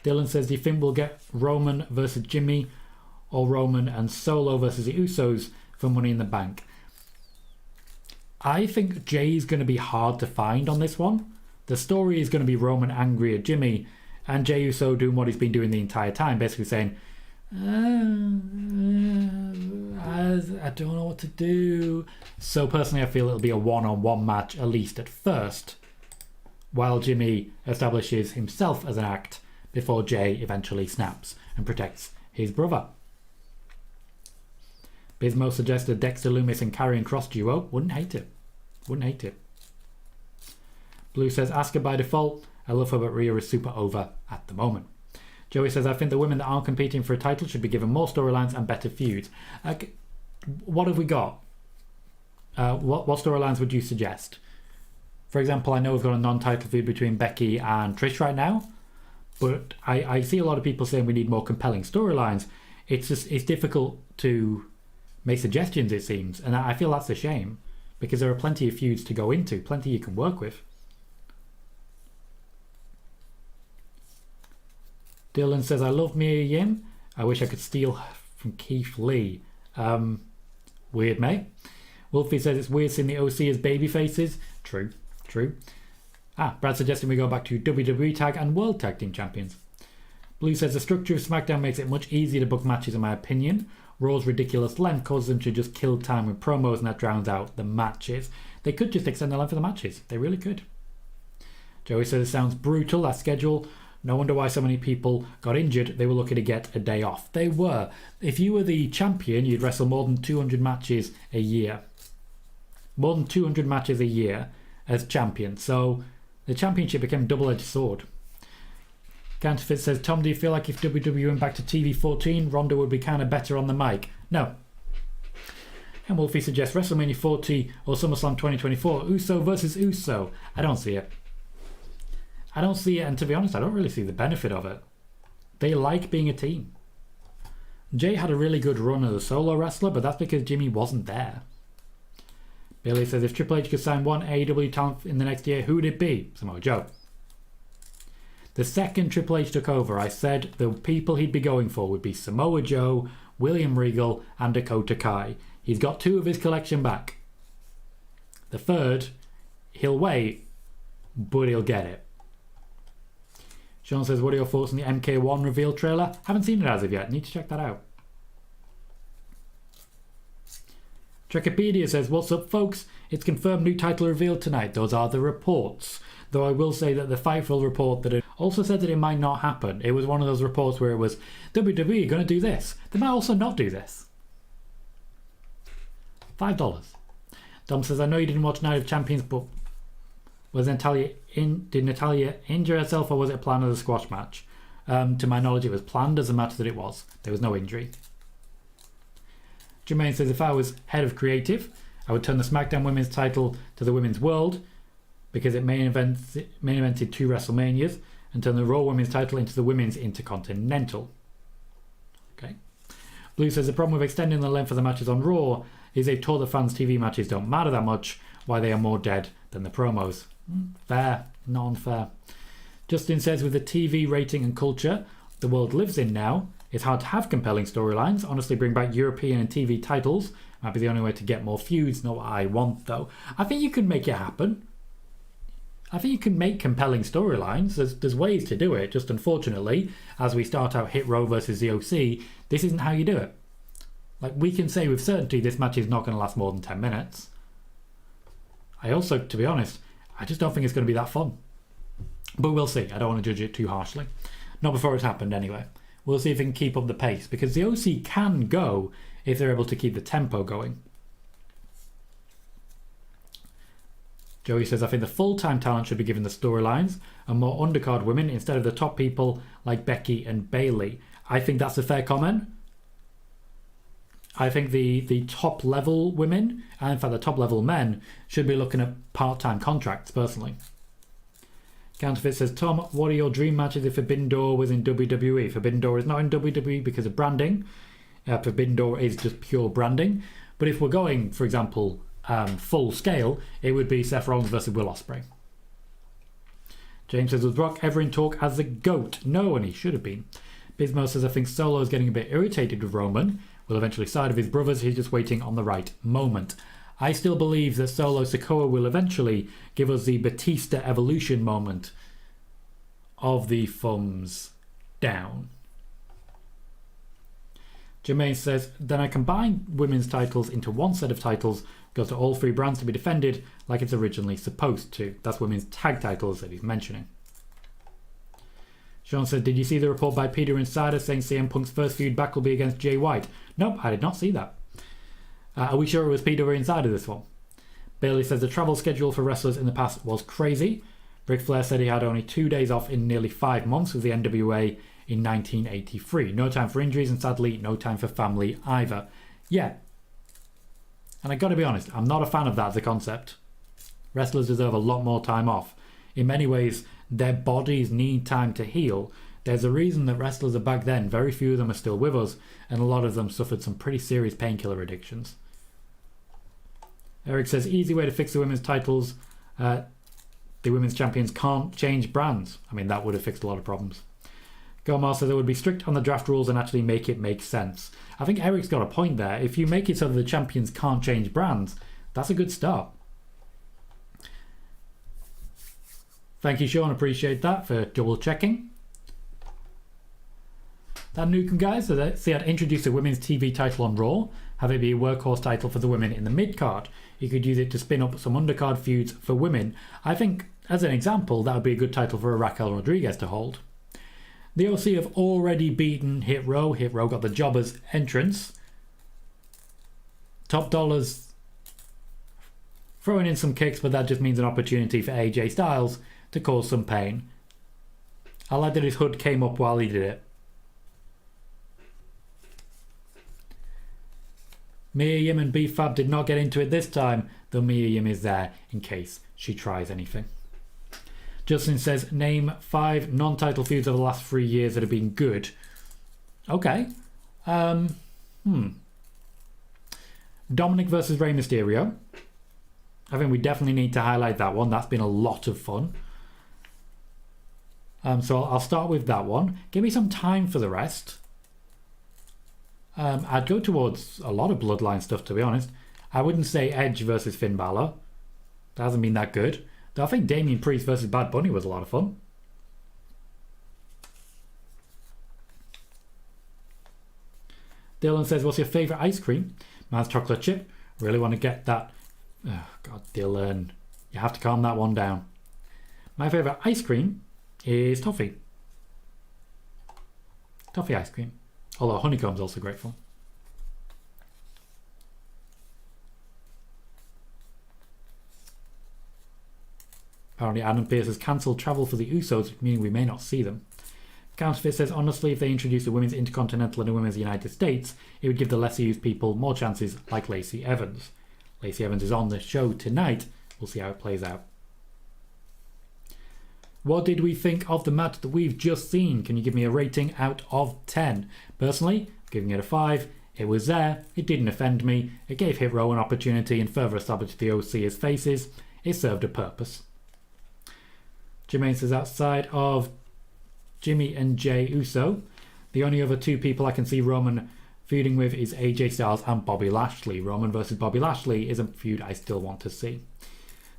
Dylan says, do you think we'll get Roman versus Jimmy or Roman and Solo versus the Usos for Money in the Bank? I think Jay's going to be hard to find on this one. The story is going to be Roman angry at Jimmy and Jey Uso doing what he's been doing the entire time, basically saying, I don't know what to do. So personally, I feel it'll be a one-on-one match, at least at first, while Jimmy establishes himself as an act before Jay eventually snaps and protects his brother. Bismo suggested Dexter Lumis and Karrion Kross duo. Wouldn't hate it. Wouldn't hate it. Blue says, Asuka by default. I love her, but Rhea is super over at the moment. Joey says, I think the women that aren't competing for a title should be given more storylines and better feuds. What have we got? What storylines would you suggest? For example, I know we've got a non-title feud between Becky and Trish right now, but I see a lot of people saying we need more compelling storylines. It's difficult to make suggestions, it seems, and I feel that's a shame because there are plenty of feuds to go into, plenty you can work with. Dylan says, I love Mia Yim. I wish I could steal from Keith Lee. Weird, mate. Wolfie says it's weird seeing the OC as baby faces. True. Brad suggesting we go back to WWE Tag and World Tag Team Champions. Blue says the structure of SmackDown makes it much easier to book matches in my opinion. Raw's ridiculous length causes them to just kill time with promos and that drowns out the matches. They could just extend the length of the matches. They really could. Joey says it sounds brutal, that schedule. No wonder why so many people got injured. They were lucky to get a day off. They were. If you were the champion, you'd wrestle more than 200 matches a year. More than 200 matches a year as champion. So the championship became a double-edged sword. Counterfeit says, Tom, do you feel like if WWE went back to TV 14, Ronda would be kind of better on the mic? No. And Wolfie suggests WrestleMania 40 or SummerSlam 2024, Uso versus Uso. I don't see it. And to be honest, I don't really see the benefit of it. They like being a team. Jay had a really good run as a solo wrestler, but that's because Jimmy wasn't there. Billy says, if Triple H could sign one AEW talent in the next year, who would it be? Samoa Joe. The second Triple H took over, I said the people he'd be going for would be Samoa Joe, William Regal, and Dakota Kai. He's got 2 of his collection back. The third, he'll wait, but he'll get it. Sean says, what are your thoughts on the MK1 reveal trailer? Haven't seen it as of yet. Need to check that out. Trekipedia says, what's up, folks? It's confirmed new title revealed tonight. Those are the reports. Though I will say that the Fightful report that it also said that it might not happen. It was one of those reports where it was, WWE going to do this. They might also not do this. $5. Dom says, I know you didn't watch Night of Champions, but did Natalya injure herself or was it planned as a squash match? To my knowledge, it was planned as a match that it was. There was no injury. Jermaine says, if I was head of creative, I would turn the SmackDown Women's title to the Women's World because it main evented 2 WrestleManias and turn the Raw Women's title into the Women's Intercontinental. Okay. Blue says, the problem with extending the length of the matches on Raw is they told the fans TV matches don't matter that much, why they are more dead than the promos. Fair, non-fair. Justin says, with the TV rating and culture the world lives in now, it's hard to have compelling storylines. Honestly, bring back European and TV titles might be the only way to get more feuds. Not what I want, though. I think you can make it happen. I think you can make compelling storylines. There's ways to do it. Just unfortunately, as we start out Hit Row versus the OC, this isn't how you do it. Like, we can say with certainty this match is not going to last more than 10 minutes. I also, to be honest, I just don't think it's going to be that fun. But we'll see. I don't want to judge it too harshly. Not before it's happened anyway. We'll see if it can keep up the pace, because the OC can go if they're able to keep the tempo going. Joey says, I think the full-time talent should be given the storylines and more undercard women instead of the top people like Becky and Bayley. I think that's a fair comment. I think the top level women, and in fact the top level men, should be looking at part-time contracts, personally. Counterfeit says, Tom, what are your dream matches if Forbidden Door was in WWE? Forbidden Door is not in WWE because of branding. Forbidden Door is just pure branding. But if we're going, for example, full scale, it would be Seth Rollins versus Will Ospreay. James says, was Brock ever in talk as the GOAT? No, and he should have been. Bismo says, I think Solo is getting a bit irritated with Roman. Will eventually side with his brothers. He's just waiting on the right moment. I still believe that Solo Sikoa will eventually give us the Batista evolution moment of the thumbs down. Jermaine says, then I combine women's titles into one set of titles, goes to all three brands to be defended like it's originally supposed to. That's women's tag titles that he's mentioning. Sean said, did you see the report by Peter Insider saying CM Punk's first feud back will be against Jay White? Nope, I did not see that. Are we sure it was Peter Insider this one? Bailey says the travel schedule for wrestlers in the past was crazy. Ric Flair said he had only 2 days off in nearly 5 months with the NWA in 1983. No time for injuries and sadly no time for family either. Yeah. And I gotta be honest, I'm not a fan of that as a concept. Wrestlers deserve a lot more time off. In many ways, their bodies need time to heal. There's a reason that wrestlers are back then, very few of them are still with us, and a lot of them suffered some pretty serious painkiller addictions. Eric says, easy way to fix the women's titles. The women's champions can't change brands. I mean, that would have fixed a lot of problems. Gomar says, I would be strict on the draft rules and actually make it make sense. I think Eric's got a point there. If you make it so that the champions can't change brands, that's a good start. Thank you, Sean. Appreciate that for double checking. That Nukem, guys, so let's see, I'd introduce a women's TV title on Raw, have it be a workhorse title for the women in the mid-card. You could use it to spin up some undercard feuds for women. I think, as an example, that would be a good title for a Raquel Rodriguez to hold. The OC have already beaten Hit Row. Hit Row got the Jobbers entrance. Top Dollars throwing in some kicks, but that just means an opportunity for AJ Styles to cause some pain. I like that his hood came up while he did it. Mia Yim and B-Fab did not get into it this time, though Mia Yim is there in case she tries anything. Justin says, name 5 non-title feuds over the last 3 years that have been good. Okay. Dominic versus Rey Mysterio. I think we definitely need to highlight that one. That's been a lot of fun. So I'll start with that one. Give me some time for the rest. I'd go towards a lot of Bloodline stuff, to be honest. I wouldn't say Edge versus Finn Balor. That hasn't been that good. Though I think Damian Priest versus Bad Bunny was a lot of fun. Dylan says, what's your favourite ice cream? Mine's chocolate chip. Really want to get that. Oh, God, Dylan. You have to calm that one down. My favourite ice cream is toffee. Toffee ice cream. Although honeycomb's also great fun. Apparently Adam Pearce has cancelled travel for the Usos, meaning we may not see them. Counterfeit says, honestly, if they introduced a women's Intercontinental and a women's United States, it would give the lesser used people more chances, like Lacey Evans. Lacey Evans is on the show tonight. We'll see how it plays out. What did we think of the match that we've just seen? Can you give me a rating out of 10? Personally, giving it a 5. It was there. It didn't offend me. It gave Hit Row an opportunity and further established the OC as faces. It served a purpose. Jermaine says, outside of Jimmy and Jay Uso, the only other 2 people I can see Roman feuding with is AJ Styles and Bobby Lashley. Roman versus Bobby Lashley is a feud I still want to see.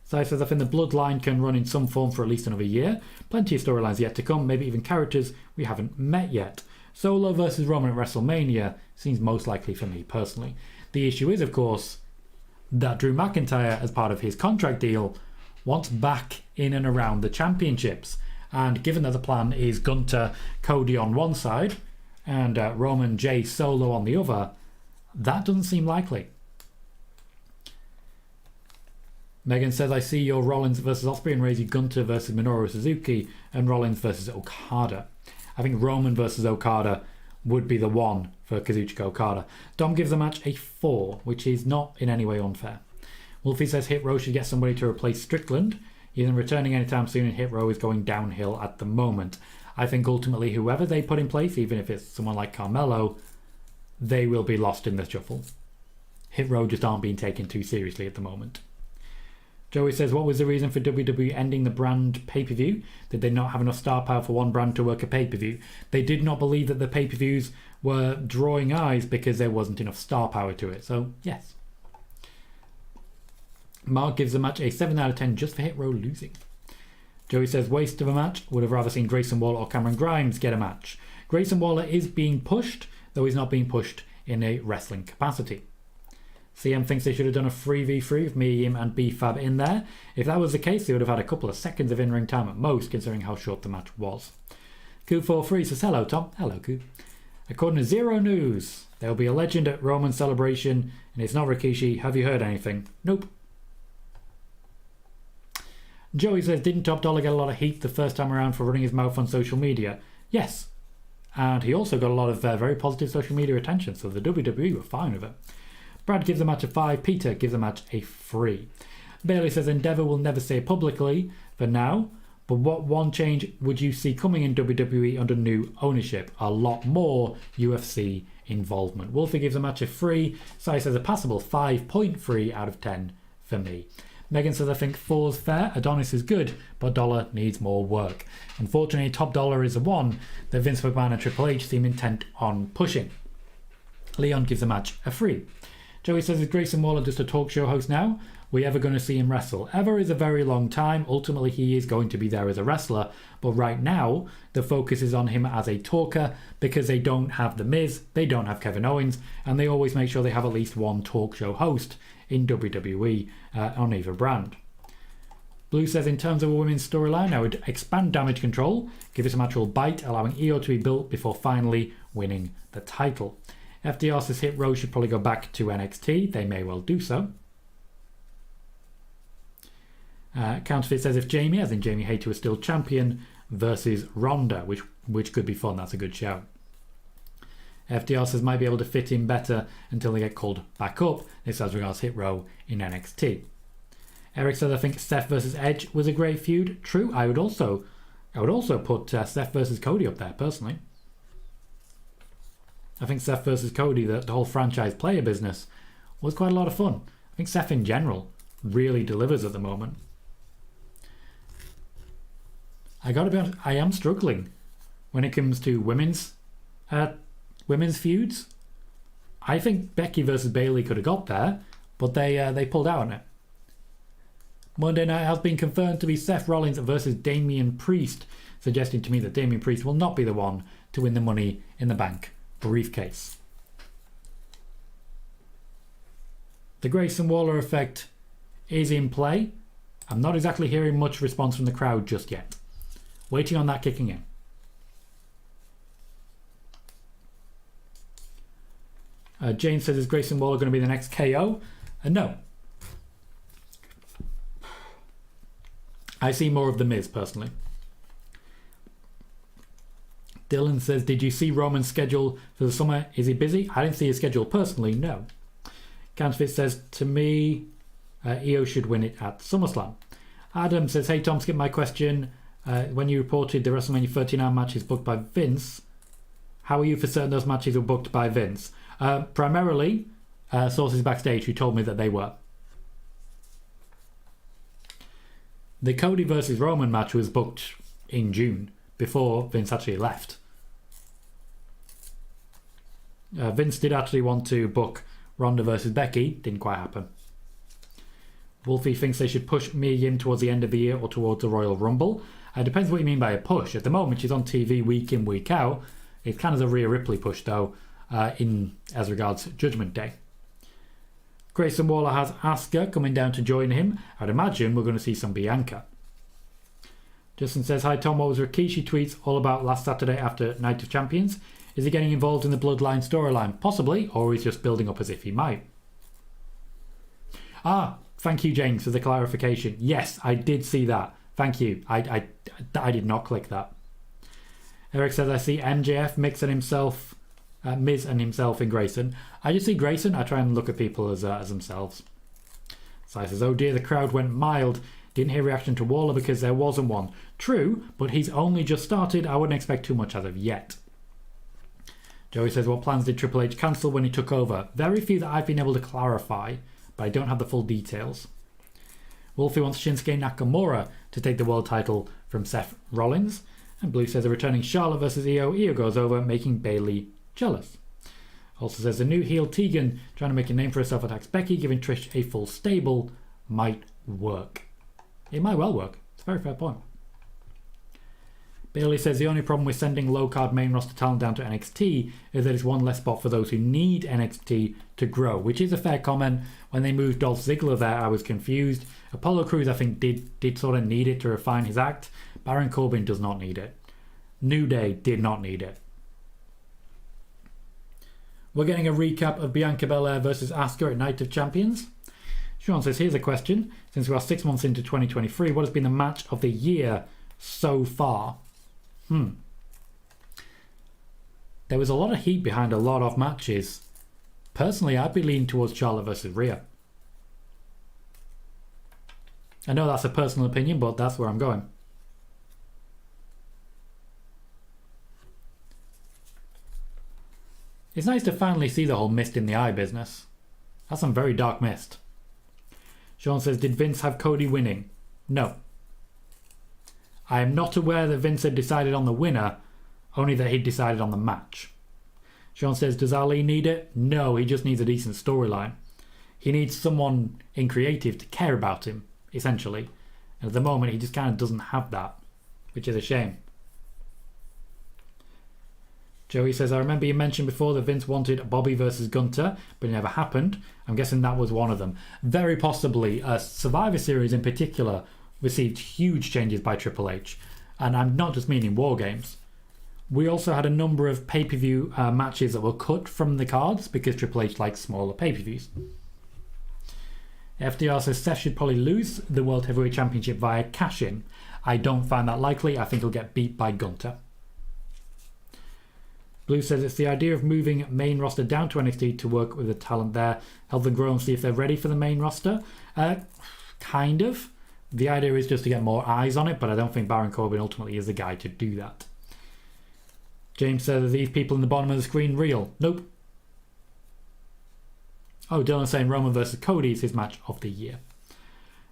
Sai says, I think the Bloodline can run in some form for at least another year. Plenty of storylines yet to come, maybe even characters we haven't met yet. Solo versus Roman at WrestleMania seems most likely for me personally. The issue is, of course, that Drew McIntyre, as part of his contract deal, wants back in and around the championships. And given that the plan is Gunther, Cody on one side, and Roman J Solo on the other, that doesn't seem likely. Megan says, I see your Rollins versus Ospreay and Razy Gunther versus Minoru Suzuki and Rollins versus Okada. I think Roman versus Okada would be the one for Kazuchika Okada. Dom gives the match a 4, which is not in any way unfair. Wolfie says Hit Row should get somebody to replace Strickland. He isn't returning anytime soon, and Hit Row is going downhill at the moment. I think ultimately whoever they put in place, even if it's someone like Carmelo, they will be lost in the shuffle. Hit Row just aren't being taken too seriously at the moment. Joey says, what was the reason for WWE ending the brand pay-per-view? Did they not have enough star power for one brand to work a pay-per-view? They did not believe that the pay-per-views were drawing eyes because there wasn't enough star power to it. So, yes. Mark gives the match a 7 out of 10 just for Hit Row losing. Joey says, waste of a match. Would have rather seen Grayson Waller or Cameron Grimes get a match. Grayson Waller is being pushed, though he's not being pushed in a wrestling capacity. CM thinks they should have done a 3v3 with me, him and B-Fab in there. If that was the case, they would have had a couple of seconds of in-ring time at most, considering how short the match was. Koo43 says, hello Tom. Hello Koo. According to Zero News, there will be a legend at Roman Celebration, and it's not Rikishi. Have you heard anything? Nope. Joey says, didn't Top Dollar get a lot of heat the first time around for running his mouth on social media? Yes. And he also got a lot of very positive social media attention, so the WWE were fine with it. Brad gives the match a 5. Peter gives the match a 3. Bailey says Endeavour will never say publicly for now, but what one change would you see coming in WWE under new ownership? A lot more UFC involvement. Wolfie gives the match a 3. Sai says a passable 5.3 out of 10 for me. Megan says I think 4's fair. Adonis is good, but Dollar needs more work. Unfortunately, Top Dollar is the one that Vince McMahon and Triple H seem intent on pushing. Leon gives the match a 3. Joey says, is Grayson Waller just a talk show host now? We ever going to see him wrestle? Ever is a very long time. Ultimately, he is going to be there as a wrestler. But right now, the focus is on him as a talker because they don't have The Miz, they don't have Kevin Owens, and they always make sure they have at least one talk show host in WWE on either brand. Blue says, in terms of a women's storyline, I would expand Damage Control, give it some actual bite, allowing Io to be built before finally winning the title. FDR says Hit Row should probably go back to NXT. They may well do so. Counterfeit says if Jamie, as in Jamie Hayter, was still champion versus Ronda, which could be fun. That's a good shout. FDR says might be able to fit in better until they get called back up. This as regards Hit Row in NXT. Eric says I think Seth versus Edge was a great feud. True. I would also put Seth versus Cody up there personally. I think Seth versus Cody, the whole franchise player business, was quite a lot of fun. I think Seth in general really delivers at the moment. I gotta be honest, I am struggling when it comes to women's feuds. I think Becky versus Bayley could have got there, but they pulled out on it. Monday night has been confirmed to be Seth Rollins versus Damian Priest, suggesting to me that Damian Priest will not be the one to win the Money in the Bank briefcase. The Grayson Waller effect is in play. I'm not exactly hearing much response from the crowd just yet. Waiting on that kicking in. Jane says, is Grayson Waller going to be the next KO? No. I see more of The Miz personally. Dylan says, did you see Roman's schedule for the summer? Is he busy? I didn't see his schedule personally, no. Counterfeit says, to me, Io should win it at SummerSlam. Adam says, hey Tom, skip my question. When you reported the WrestleMania 39 matches booked by Vince, how are you for certain those matches were booked by Vince? Primarily, sources backstage who told me that they were. The Cody versus Roman match was booked in June, before Vince actually left. Vince did actually want to book Ronda versus Becky. Didn't quite happen. Wolfie thinks they should push Mia Yim towards the end of the year or towards the Royal Rumble. It depends what you mean by a push. At the moment, she's on TV week in, week out. It's kind of the Rhea Ripley push, though, as regards Judgment Day. Grayson Waller has Asuka coming down to join him. I'd imagine we're going to see some Bianca. Justin says, hi Tom, what was Rikishi tweets all about last Saturday after Night of Champions? Is he getting involved in the Bloodline storyline? Possibly, or he's just building up as if he might. Thank you, James, for the clarification. Yes, I did see that. Thank you. I did not click that. Eric says, I see MJF mixing himself Miz and himself in Grayson. I just see Grayson, I try and look at people as themselves. Sai says, oh dear, the crowd went mild. Didn't hear reaction to Waller because there wasn't one. True, but he's only just started. I wouldn't expect too much as of yet. Joey says, what plans did Triple H cancel when he took over? Very few that I've been able to clarify, but I don't have the full details. Wolfie wants Shinsuke Nakamura to take the world title from Seth Rollins. And Blue says, a returning Charlotte versus Io. Io goes over, making Bayley jealous. Also says, the new heel Tegan trying to make a name for herself attacks Becky, giving Trish a full stable might work. It might well work. It's a very fair point. Bayley says the only problem with sending low-card main roster talent down to NXT is that it's one less spot for those who need NXT to grow, which is a fair comment. When they moved Dolph Ziggler there, I was confused. Apollo Crews, I think, did sort of need it to refine his act. Baron Corbin does not need it. New Day did not need it. We're getting a recap of Bianca Belair versus Asuka at Night of Champions. Sean says, here's a question. Since we are 6 months into 2023, what has been the match of the year so far? There was a lot of heat behind a lot of matches. Personally, I'd be leaning towards Charlotte versus Rhea. I know that's a personal opinion, but that's where I'm going. It's nice to finally see the whole mist in the eye business. That's some very dark mist. Sean says, did Vince have Cody winning? No. I am not aware that Vince had decided on the winner, only that he'd decided on the match. Sean says, does Ali need it? No, he just needs a decent storyline. He needs someone in creative to care about him, essentially. And at the moment, he just kind of doesn't have that, which is a shame. Joey says, I remember you mentioned before that Vince wanted Bobby versus Gunter, but it never happened. I'm guessing that was one of them. Very possibly. Survivor Series in particular received huge changes by Triple H. And I'm not just meaning War Games. We also had a number of pay-per-view matches that were cut from the cards because Triple H likes smaller pay-per-views. FDR says Seth should probably lose the World Heavyweight Championship via cash-in. I don't find that likely. I think he'll get beat by Gunter. Blue says it's the idea of moving main roster down to NXT to work with the talent there, help them grow and see if they're ready for the main roster. Kind of. The idea is just to get more eyes on it, but I don't think Baron Corbin ultimately is the guy to do that. James says, are these people in the bottom of the screen real? Nope. Oh, Dylan's saying Roman versus Cody is his match of the year.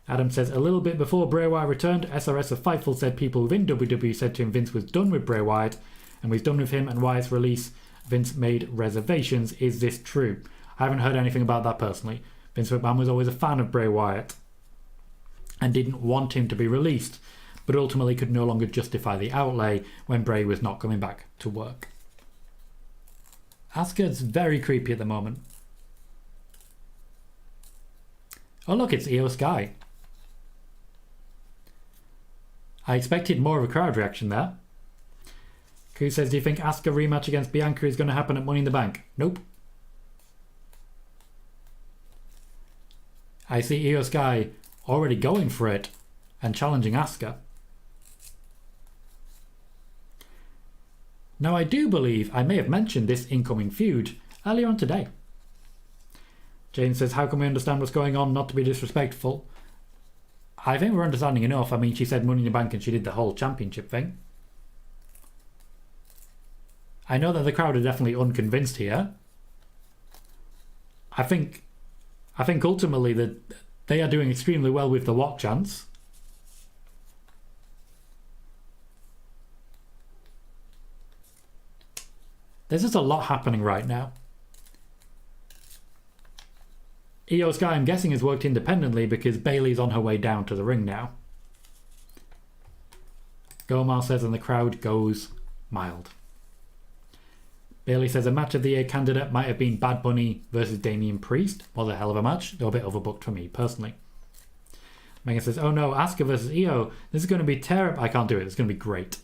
Adam says, a little bit before Bray Wyatt returned, SRS of Fightful said people within WWE said to him Vince was done with Bray Wyatt and was done with him and Wyatt's release. Vince made reservations. Is this true? I haven't heard anything about that personally. Vince McMahon was always a fan of Bray Wyatt and didn't want him to be released, but ultimately could no longer justify the outlay when Bray was not coming back to work. Asuka's very creepy at the moment. Oh look, it's Io Sky. I expected more of a crowd reaction there. Who says, do you think Asuka rematch against Bianca is going to happen at Money in the Bank? Nope. I see Io Sky already going for it and challenging Asuka. Now I do believe I may have mentioned this incoming feud earlier on today. Jane says, how can we understand what's going on, not to be disrespectful? I think we're understanding enough. I mean, she said Money in the Bank and she did the whole championship thing. I know that the crowd are definitely unconvinced here. I think ultimately that they are doing extremely well with the what chance. There's just a lot happening right now. Io Sky, I'm guessing, has worked independently because Bayley's on her way down to the ring now. Gomar says, and the crowd goes mild. Bayley says a match of the year candidate might have been Bad Bunny versus Damian Priest. Was a hell of a match, though a bit overbooked for me personally. Megan says, oh no, Asuka versus Io. This is going to be terrible. I can't do it. It's going to be great.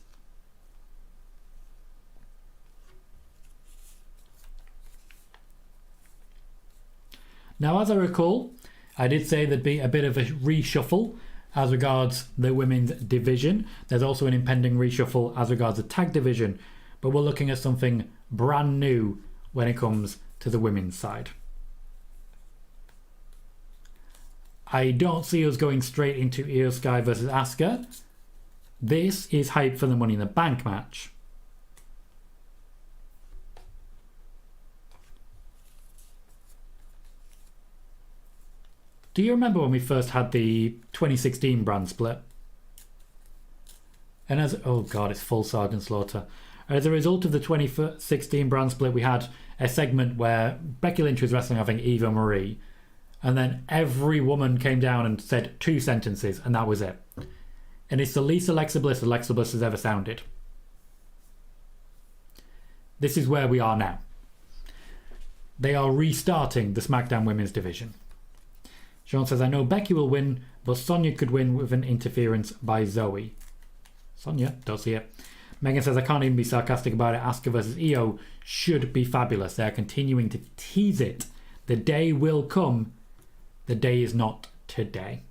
Now, as I recall, I did say there'd be a bit of a reshuffle as regards the women's division. There's also an impending reshuffle as regards the tag division. But we're looking at something brand new when it comes to the women's side. I don't see us going straight into Io Sky versus Asuka. This is hype for the Money in the Bank match. Do you remember when we first had the 2016 brand split? And as, oh god, it's full Sergeant Slaughter. As a result of the 2016 brand split, we had a segment where Becky Lynch was wrestling, I think, Eva Marie. And then every woman came down and said 2 sentences, and that was it. And it's the least Alexa Bliss has ever sounded. This is where we are now. They are restarting the SmackDown Women's division. Sean says, I know Becky will win, but Sonya could win with an interference by Zoe. Sonya, don't see it. Megan says, I can't even be sarcastic about it. Asuka versus Io should be fabulous. They are continuing to tease it. The day will come. The day is not today.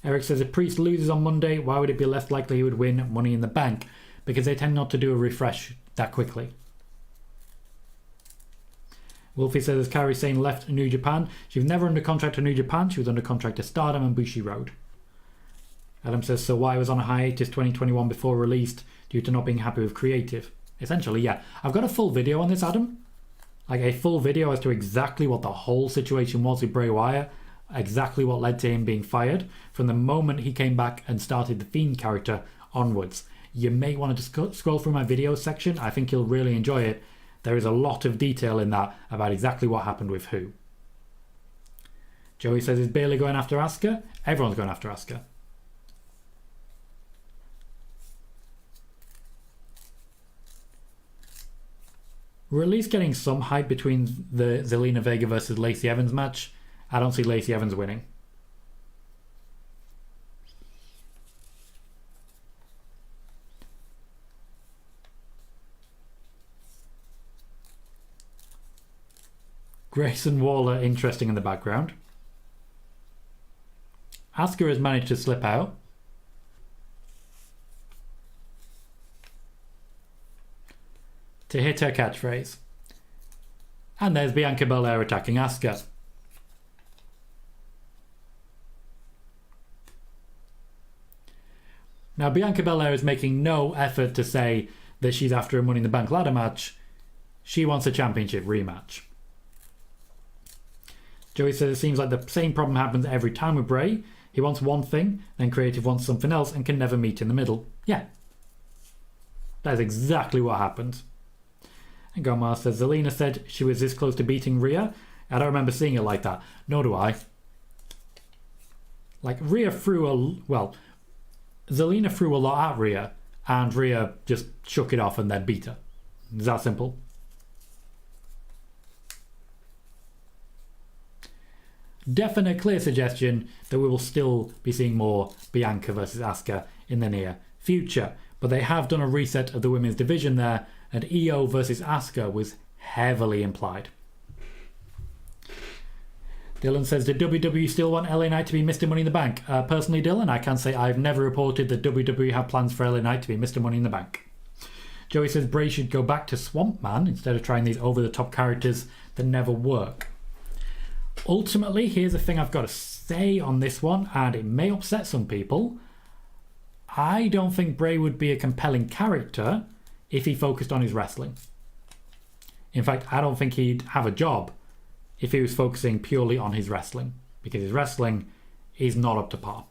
Eric says, if Priest loses on Monday, why would it be less likely he would win Money in the Bank? Because they tend not to do a refresh that quickly. Wolfie says, as Kairi Sane left New Japan, she was never under contract to New Japan. She was under contract to Stardom and Bushi Road. Adam says, so why was on a hiatus 2021 before released due to not being happy with creative? Essentially, yeah. I've got a full video on this, Adam. Like a full video as to exactly what the whole situation was with Bray Wyatt. Exactly what led to him being fired from the moment he came back and started the Fiend character onwards. You may want to just scroll through my video section. I think you'll really enjoy it. There is a lot of detail in that about exactly what happened with who. Joey says, is Bayley going after Asuka? Everyone's going after Asuka. We're at least getting some hype between the Zelena Vega versus Lacey Evans match. I don't see Lacey Evans winning. Grayson Waller, interesting in the background. Asuka has managed to slip out. To hit her catchphrase. And there's Bianca Belair attacking Asuka. Now Bianca Belair is making no effort to say that she's after a Money in the Bank ladder match. She wants a championship rematch. Joey says it seems like the same problem happens every time with Bray. He wants one thing, then creative wants something else and can never meet in the middle. Yeah. That's exactly what happened. And Gomar says, Zelena said she was this close to beating Rhea. I don't remember seeing it like that. Nor do I. Like, Rhea threw a... Well, Zelena threw a lot at Rhea, and Rhea just shook it off and then beat her. It's that simple. Definite clear suggestion that we will still be seeing more Bianca versus Asuka in the near future. But they have done a reset of the women's division there, and Io versus Asuka was heavily implied. Dylan says, did WWE still want LA Knight to be Mr. Money in the Bank? Personally, Dylan, I can say I've never reported that WWE have plans for LA Knight to be Mr. Money in the Bank. Joey says Bray should go back to Swamp Man instead of trying these over-the-top characters that never work. Ultimately, here's the thing I've got to say on this one, and it may upset some people. I don't think Bray would be a compelling character if he focused on his wrestling. In fact, I don't think he'd have a job if he was focusing purely on his wrestling, because his wrestling is not up to par.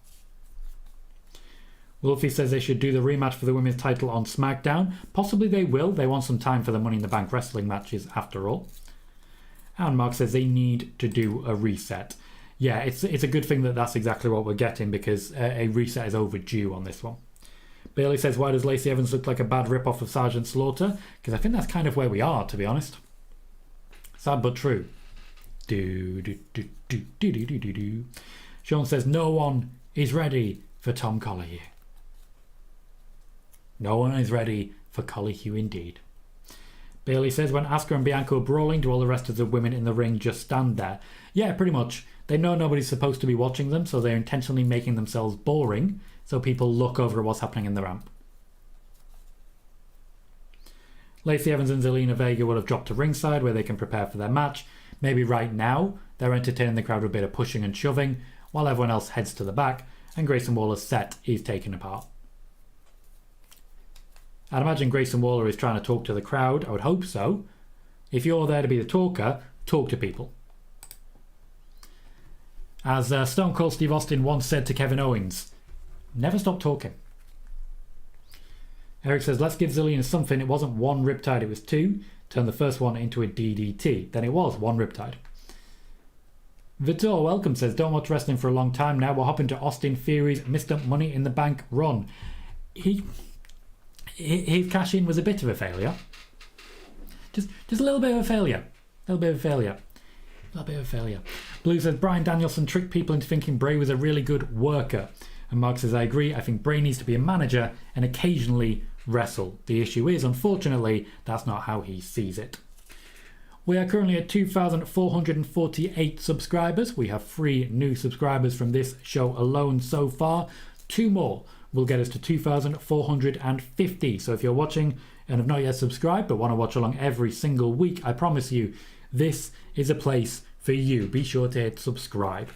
Wolfie says they should do the rematch for the women's title on SmackDown. Possibly they will. They want some time for the Money in the Bank wrestling matches after all. And Mark says they need to do a reset. Yeah, it's a good thing that that's exactly what we're getting, because a reset is overdue on this one. Bailey says, why does Lacey Evans look like a bad rip-off of Sergeant Slaughter? Because I think that's kind of where we are, to be honest. Sad but true. Sean says, no one is ready for Tom Colohue. No one is ready for Colohue indeed. Bailey says, when Asuka and Bianca are brawling, do all the rest of the women in the ring just stand there? Yeah, pretty much. They know nobody's supposed to be watching them, so they're intentionally making themselves boring so people look over at what's happening in the ramp. Lacey Evans and Zelena Vega will have dropped to ringside where they can prepare for their match. Maybe right now they're entertaining the crowd with a bit of pushing and shoving while everyone else heads to the back and Grayson Waller's set is taken apart. I'd imagine Grayson Waller is trying to talk to the crowd. I would hope so. If you're there to be the talker, talk to people. As Stone Cold Steve Austin once said to Kevin Owens, never stop talking. Eric says, let's give Zelena something. It wasn't one riptide, it was two. Turn the first one into a DDT. Then it was one riptide. Vitor, welcome, says, don't watch wrestling for a long time now. We'll hop into Austin Theory's Mr. Money in the Bank run. His cash-in was a bit of a failure. Just a little bit of a failure. A little bit of a failure. Blue says, Bryan Danielson tricked people into thinking Bray was a really good worker. And Mark says, I agree. I think Bray needs to be a manager and occasionally wrestle. The issue is, unfortunately, that's not how he sees it. We are currently at 2,448 subscribers. We have 3 new subscribers from this show alone so far. 2 more will get us to 2,450. So if you're watching and have not yet subscribed but want to watch along every single week, I promise you, this is a place for you. Be sure to hit subscribe.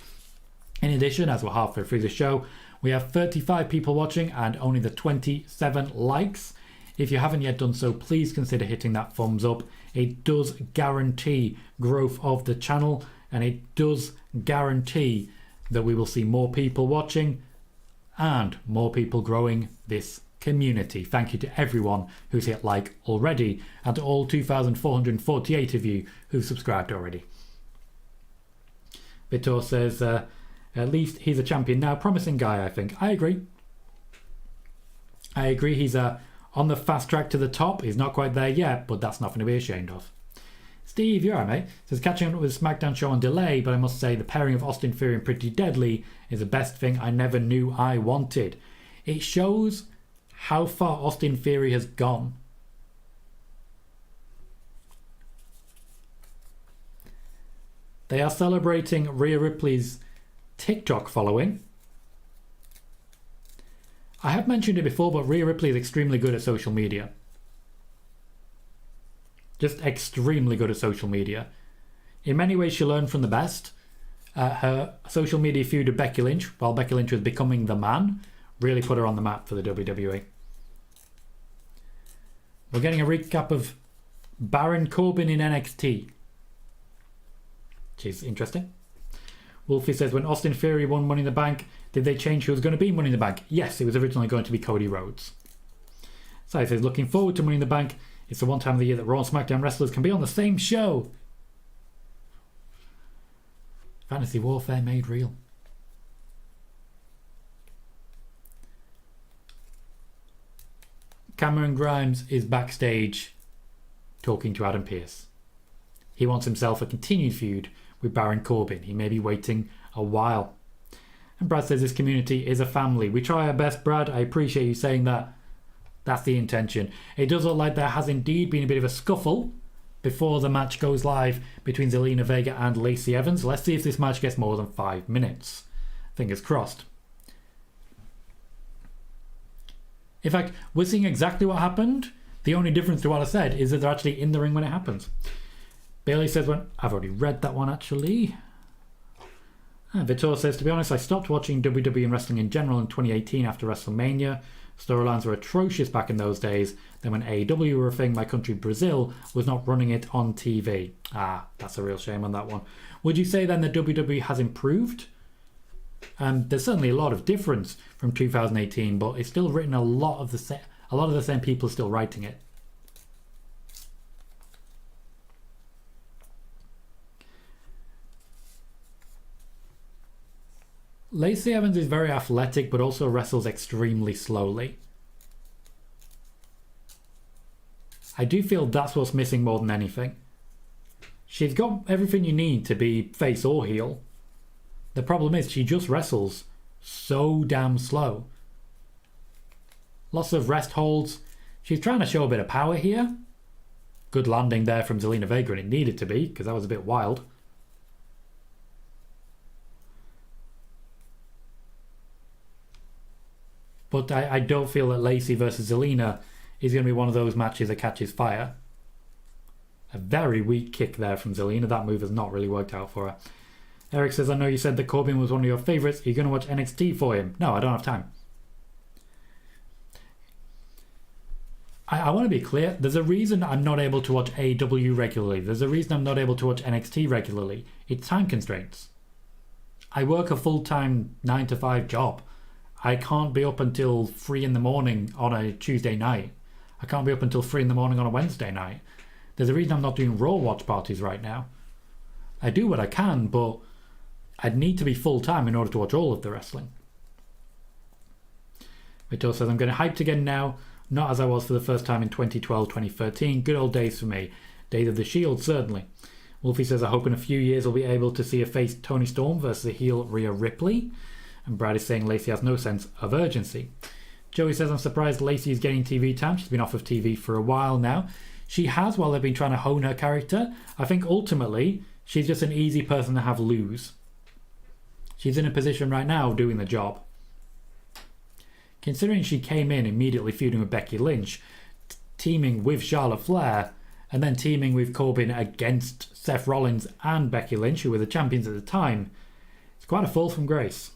In addition, as we're halfway through the show, we have 35 people watching and only the 27 likes. If you haven't yet done so, please consider hitting that thumbs up. It does guarantee growth of the channel and it does guarantee that we will see more people watching and more people growing this community. Thank you to everyone who's hit like already and to all 2,448 of you who've subscribed already. Vitor says, at least he's a champion now. Promising guy, I think. I agree. He's on the fast track to the top. He's not quite there yet, but that's nothing to be ashamed of. Steve, you're right, mate. Says, catching up with the SmackDown show on delay, but I must say the pairing of Austin Theory and Pretty Deadly is the best thing I never knew I wanted. It shows how far Austin Theory has gone. They are celebrating Rhea Ripley's TikTok following. I have mentioned it before, but Rhea Ripley is extremely good at social media. Just extremely good at social media. In many ways, she learned from the best. Her social media feud with Becky Lynch, while Becky Lynch was becoming the man, really put her on the map for the WWE. We're getting a recap of Baron Corbin in NXT. Which is interesting. Wolfie says, when Austin Theory won Money in the Bank, did they change who was going to be Money in the Bank? Yes, it was originally going to be Cody Rhodes. So he says, looking forward to Money in the Bank. It's the one time of the year that Raw and SmackDown wrestlers can be on the same show. Fantasy warfare made real. Cameron Grimes is backstage talking to Adam Pearce. He wants himself a continued feud with Baron Corbin. He may be waiting a while. And Brad says this community is a family. We try our best, Brad. I appreciate you saying that. That's the intention. It does look like there has indeed been a bit of a scuffle before the match goes live between Zelena Vega and Lacey Evans. Let's see if this match gets more than 5 minutes. Fingers crossed. In fact, we're seeing exactly what happened. The only difference to what I said is that they're actually in the ring when it happens. Bailey says, I've already read that one actually. Vitor says, to be honest, I stopped watching WWE and wrestling in general in 2018 after WrestleMania. Storylines were atrocious back in those days. Then when AEW were a thing, my country, Brazil, was not running it on TV. That's a real shame on that one. Would you say then that WWE has improved? There's certainly a lot of difference from 2018, but it's still written a lot of the same people still writing it. Lacey Evans is very athletic, but also wrestles extremely slowly. I do feel that's what's missing more than anything. She's got everything you need to be face or heel. The problem is she just wrestles so damn slow. Lots of rest holds. She's trying to show a bit of power here. Good landing there from Zelena Vega, and it needed to be, because that was a bit wild. But I don't feel that Lacey versus Zelena is going to be one of those matches that catches fire. A very weak kick there from Zelena. That move has not really worked out for her. Eric says, I know you said that Corbin was one of your favourites. Are you going to watch NXT for him? No, I don't have time. I want to be clear. There's a reason I'm not able to watch AEW regularly. There's a reason I'm not able to watch NXT regularly. It's time constraints. I work a full-time 9-to-5 job. I can't be up until 3 in the morning on a Tuesday night. I can't be up until 3 in the morning on a Wednesday night. There's a reason I'm not doing Raw watch parties right now. I do what I can, but I'd need to be full-time in order to watch all of the wrestling. Vito says, I'm getting hyped again now. Not as I was for the first time in 2012, 2013. Good old days for me. Days of the Shield, certainly. Wolfie says, I hope in a few years we'll be able to see a face Tony Storm versus a heel Rhea Ripley. And Brad is saying Lacey has no sense of urgency. Joey says, I'm surprised Lacey is getting TV time. She's been off of TV for a while now. She has, while they've been trying to hone her character. I think ultimately, she's just an easy person to have lose. She's in a position right now doing the job. Considering she came in immediately feuding with Becky Lynch, teaming with Charlotte Flair, and then teaming with Corbin against Seth Rollins and Becky Lynch, who were the champions at the time, it's quite a fall from grace.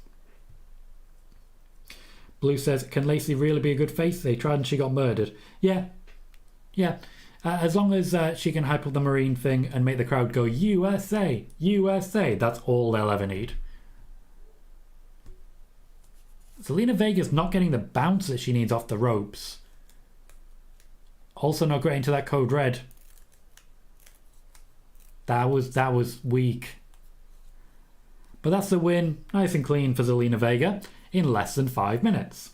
Blue says, can Lacey really be a good face? They tried and she got murdered. Yeah. As long as she can hype up the Marine thing and make the crowd go, USA, USA, that's all they'll ever need. Zelena Vega's not getting the bounce that she needs off the ropes. Also not getting to that code red. That was weak. But that's the win, nice and clean for Zelena Vega, in less than 5 minutes.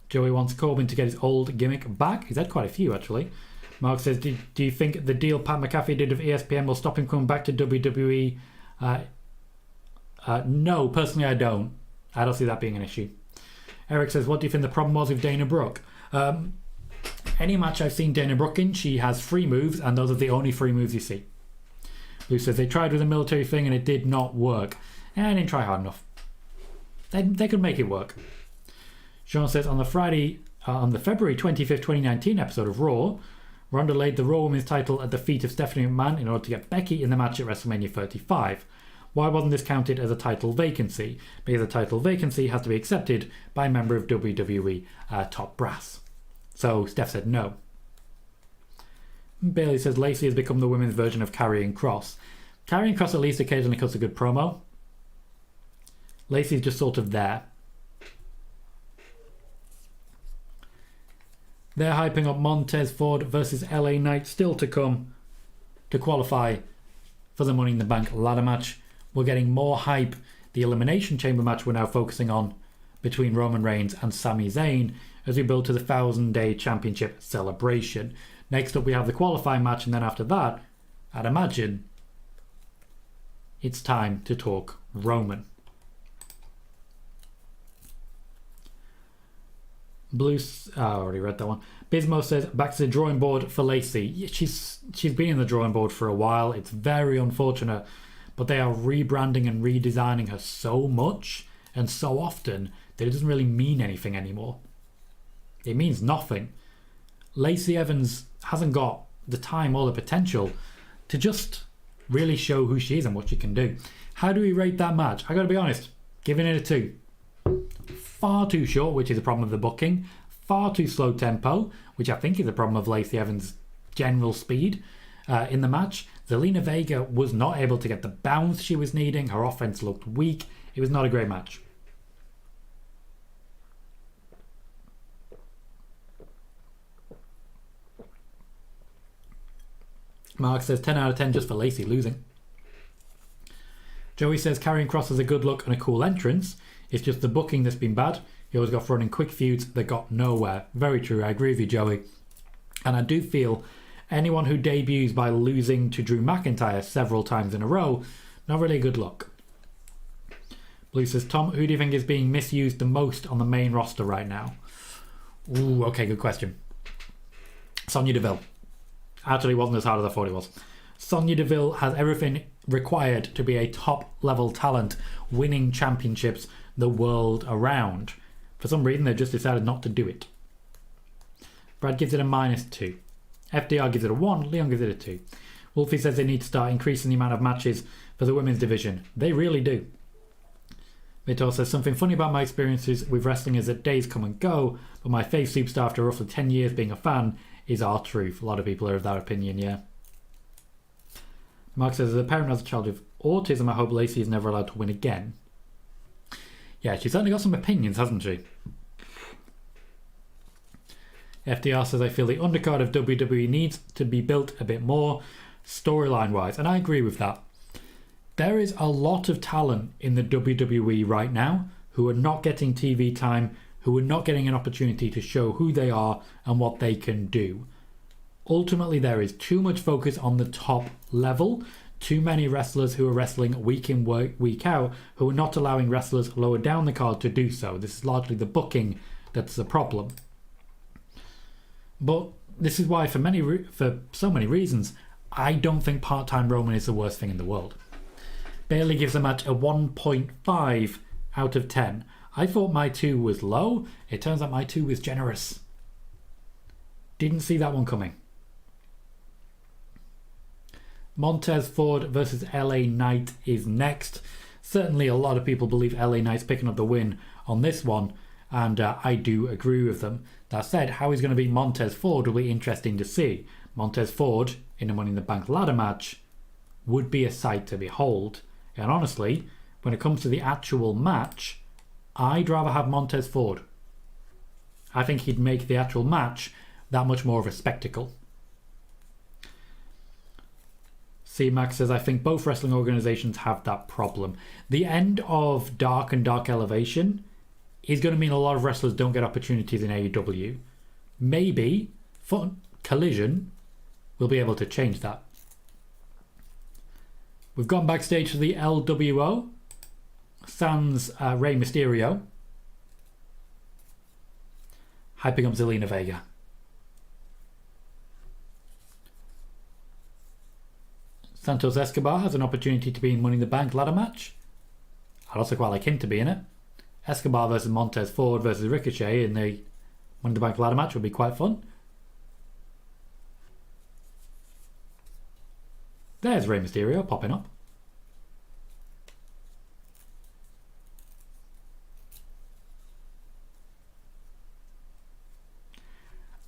Joey wants Corbin to get his old gimmick back. He's had quite a few, actually. Mark says, do you think the deal Pat McAfee did with ESPN will stop him coming back to WWE? No, personally I don't. I don't see that being an issue. Eric says, what do you think the problem was with Dana Brooke? Any match I've seen Dana Brooke in, she has 3 moves, and those are the only 3 moves you see. Lou says, they tried with the military thing and it did not work. And they didn't try hard enough. They could make it work. Sean says, on the February 25th, 2019 episode of Raw, Ronda laid the Raw Women's title at the feet of Stephanie McMahon in order to get Becky in the match at WrestleMania 35. Why wasn't this counted as a title vacancy? Because a title vacancy has to be accepted by a member of WWE top brass. So Steph said no. Bailey says Lacey has become the women's version of Karrion Kross. Karrion Kross at least occasionally cuts a good promo. Lacey's just sort of there. They're hyping up Montez Ford versus LA Knight still to come to qualify for the Money in the Bank ladder match. We're getting more hype. The Elimination Chamber match we're now focusing on between Roman Reigns and Sami Zayn as we build to the 1,000-day championship celebration. Next up we have the qualifying match, and then after that, I'd imagine it's time to talk Roman. I already read that one. Bismo says, back to the drawing board for Lacey. Yeah, she's been in the drawing board for a while. It's very unfortunate, but they are rebranding and redesigning her so much and so often that it doesn't really mean anything anymore. It means nothing. Lacey Evans hasn't got the time or the potential to just really show who she is and what she can do. How do we rate that match? I gotta be honest, giving it a 2. Far too short, which is a problem of the booking. Far too slow tempo, which I think is a problem of Lacey Evans' general speed in the match. Zelena Vega was not able to get the bounce she was needing. Her offense looked weak. It was not a great match. Mark says 10 out of 10 just for Lacey losing. Joey says Karrion Kross has a good look and a cool entrance. It's just the booking that's been bad. He always got thrown in quick feuds that got nowhere. Very true, I agree with you, Joey. And I do feel anyone who debuts by losing to Drew McIntyre several times in a row, not really a good look. Blue says, Tom, who do you think is being misused the most on the main roster right now? Ooh, okay, good question. Sonya Deville. Actually, it wasn't as hard as I thought it was. Sonya Deville has everything required to be a top-level talent, winning championships the world around. For some reason, they've just decided not to do it. Brad gives it a -2. FDR gives it a 1, Leon gives it a 2. Wolfie says they need to start increasing the amount of matches for the women's division. They really do. Vitor says, something funny about my experiences with wrestling is that days come and go, but my favourite superstar after roughly 10 years being a fan is R-Truth. A lot of people are of that opinion, yeah. Mark says, as a parent as a child with autism, I hope Lacey is never allowed to win again. Yeah, she's certainly got some opinions, hasn't she? FDR says, I feel the undercard of WWE needs to be built a bit more storyline-wise, and I agree with that. There is a lot of talent in the WWE right now who are not getting TV time, who are not getting an opportunity to show who they are and what they can do. Ultimately, there is too much focus on the top level, too many wrestlers who are wrestling week in, week out, who are not allowing wrestlers lower down the card to do so. This is largely the booking that's the problem. But this is why, for so many reasons, I don't think part-time Roman is the worst thing in the world. Bayley gives the match a 1.5 out of 10. I thought my 2 was low. It turns out my 2 was generous. Didn't see that one coming. Montez Ford versus LA Knight is next. Certainly a lot of people believe LA Knight's picking up the win on this one, and I do agree with them. That said, how he's going to beat Montez Ford will be interesting to see. Montez Ford in a Money in the Bank ladder match would be a sight to behold. And honestly, when it comes to the actual match, I'd rather have Montez Ford. I think he'd make the actual match that much more of a spectacle. C-Max says, I think both wrestling organizations have that problem. The end of Dark and Dark Elevation is going to mean a lot of wrestlers don't get opportunities in AEW. Maybe for Collision we'll be able to change that. We've gone backstage to the LWO. Sans Rey Mysterio. Hyping up Zelena Vega. Santos Escobar has an opportunity to be in Money in the Bank ladder match. I'd also quite like him to be in it. Escobar versus Montez Ford versus Ricochet in the Money in the Bank ladder match would be quite fun. There's Rey Mysterio popping up.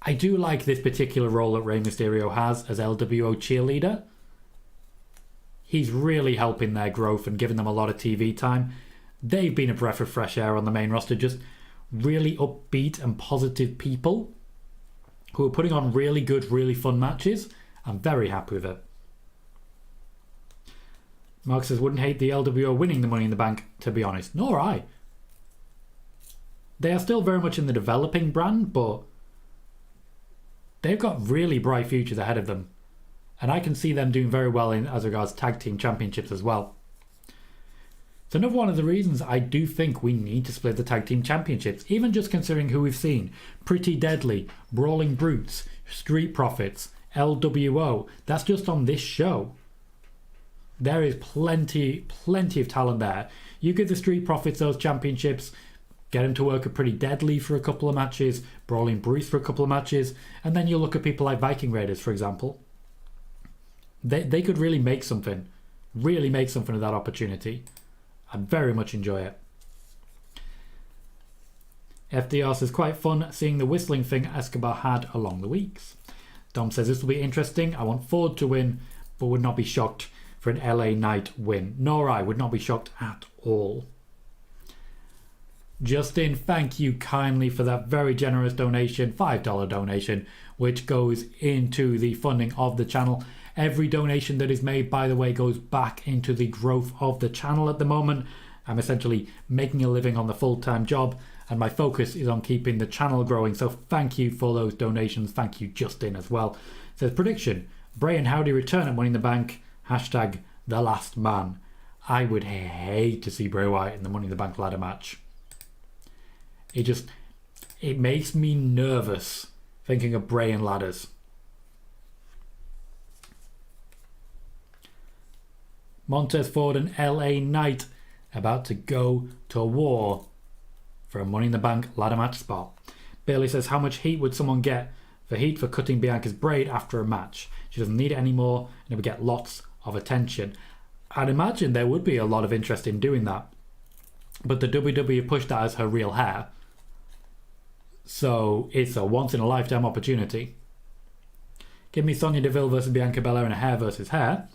I do like this particular role that Rey Mysterio has as LWO cheerleader. He's really helping their growth and giving them a lot of TV time. They've been a breath of fresh air on the main roster, just really upbeat and positive people who are putting on really good, really fun matches. I'm very happy with it. Mark says, wouldn't hate the LWO winning the Money in the Bank, to be honest. Nor I. They are still very much in the developing brand, but they've got really bright futures ahead of them. And I can see them doing very well in as regards tag team championships as well. It's another one of the reasons I do think we need to split the tag team championships, even just considering who we've seen. Pretty Deadly, Brawling Brutes, Street Profits, LWO. That's just on this show. There is plenty of talent there. You give the Street Profits those championships, get them to work at Pretty Deadly for a couple of matches, Brawling Brutes for a couple of matches, and then you look at people like Viking Raiders, for example. They could really make something of that opportunity. I very much enjoy it. FDR says, quite fun seeing the whistling thing Escobar had along the weeks. Dom says, this will be interesting. I want Ford to win, but would not be shocked for an LA Knight win. Nor I would not be shocked at all. Justin, thank you kindly for that very generous donation, $5 donation, which goes into the funding of the channel. Every donation that is made, by the way, goes back into the growth of the channel at the moment. I'm essentially making a living on the full-time job, and my focus is on keeping the channel growing. So thank you for those donations. Thank you, Justin, as well. It says, prediction, Bray and Howdy return at Money in the Bank. Hashtag the last man. I would hate to see Bray Wyatt in the Money in the Bank ladder match. It makes me nervous thinking of Bray and ladders. Montez Ford and LA Knight about to go to war for a Money in the Bank ladder match spot. Bailey says, how much heat would someone get for heat for cutting Bianca's braid after a match. She doesn't need it anymore, and it would get lots of attention. I'd imagine there would be a lot of interest in doing that. But the WWE pushed that as her real hair. So it's a once-in-a-lifetime opportunity. Give me Sonya Deville versus Bianca Belair in a hair versus hair.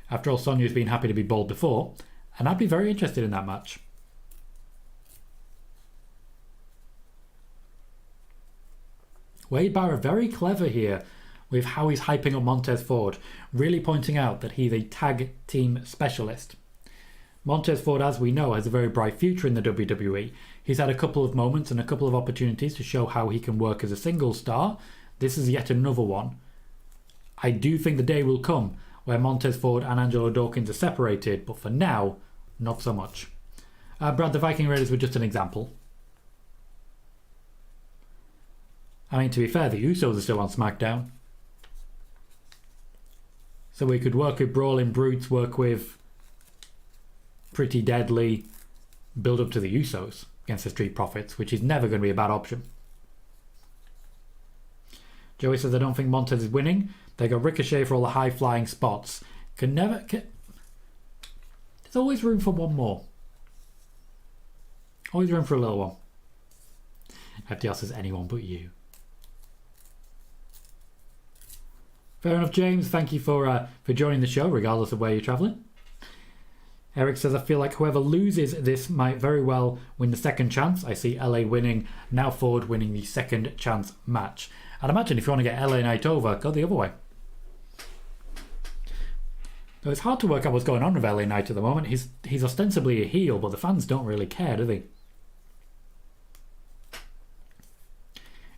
After all, Sonya's been happy to be bald before, and I'd be very interested in that match. Wade Barrett very clever here with how he's hyping up Montez Ford, really pointing out that he's a tag team specialist. Montez Ford, as we know, has a very bright future in the WWE. He's had a couple of moments and a couple of opportunities to show how he can work as a single star. This is yet another one. I do think the day will come where Montez Ford and Angelo Dawkins are separated, but for now, not so much. Brad, the Viking Raiders were just an example. I mean, to be fair, the Usos are still on SmackDown. So we could work with Brawling Brutes, work with Pretty Deadly, build up to the Usos against the Street Profits, which is never going to be a bad option. Joey says, I don't think Montez is winning. They got Ricochet for all the high-flying spots. There's always room for one more. Always room for a little one. FDR says, anyone but you. Fair enough, James. Thank you for joining the show, regardless of where you're travelling. Eric says, I feel like whoever loses this might very well win the second chance. I see LA winning, now Ford winning the second chance match. I'd imagine if you want to get LA Knight over, go the other way. Though it's hard to work out what's going on with LA Knight at the moment. He's ostensibly a heel, but the fans don't really care, do they?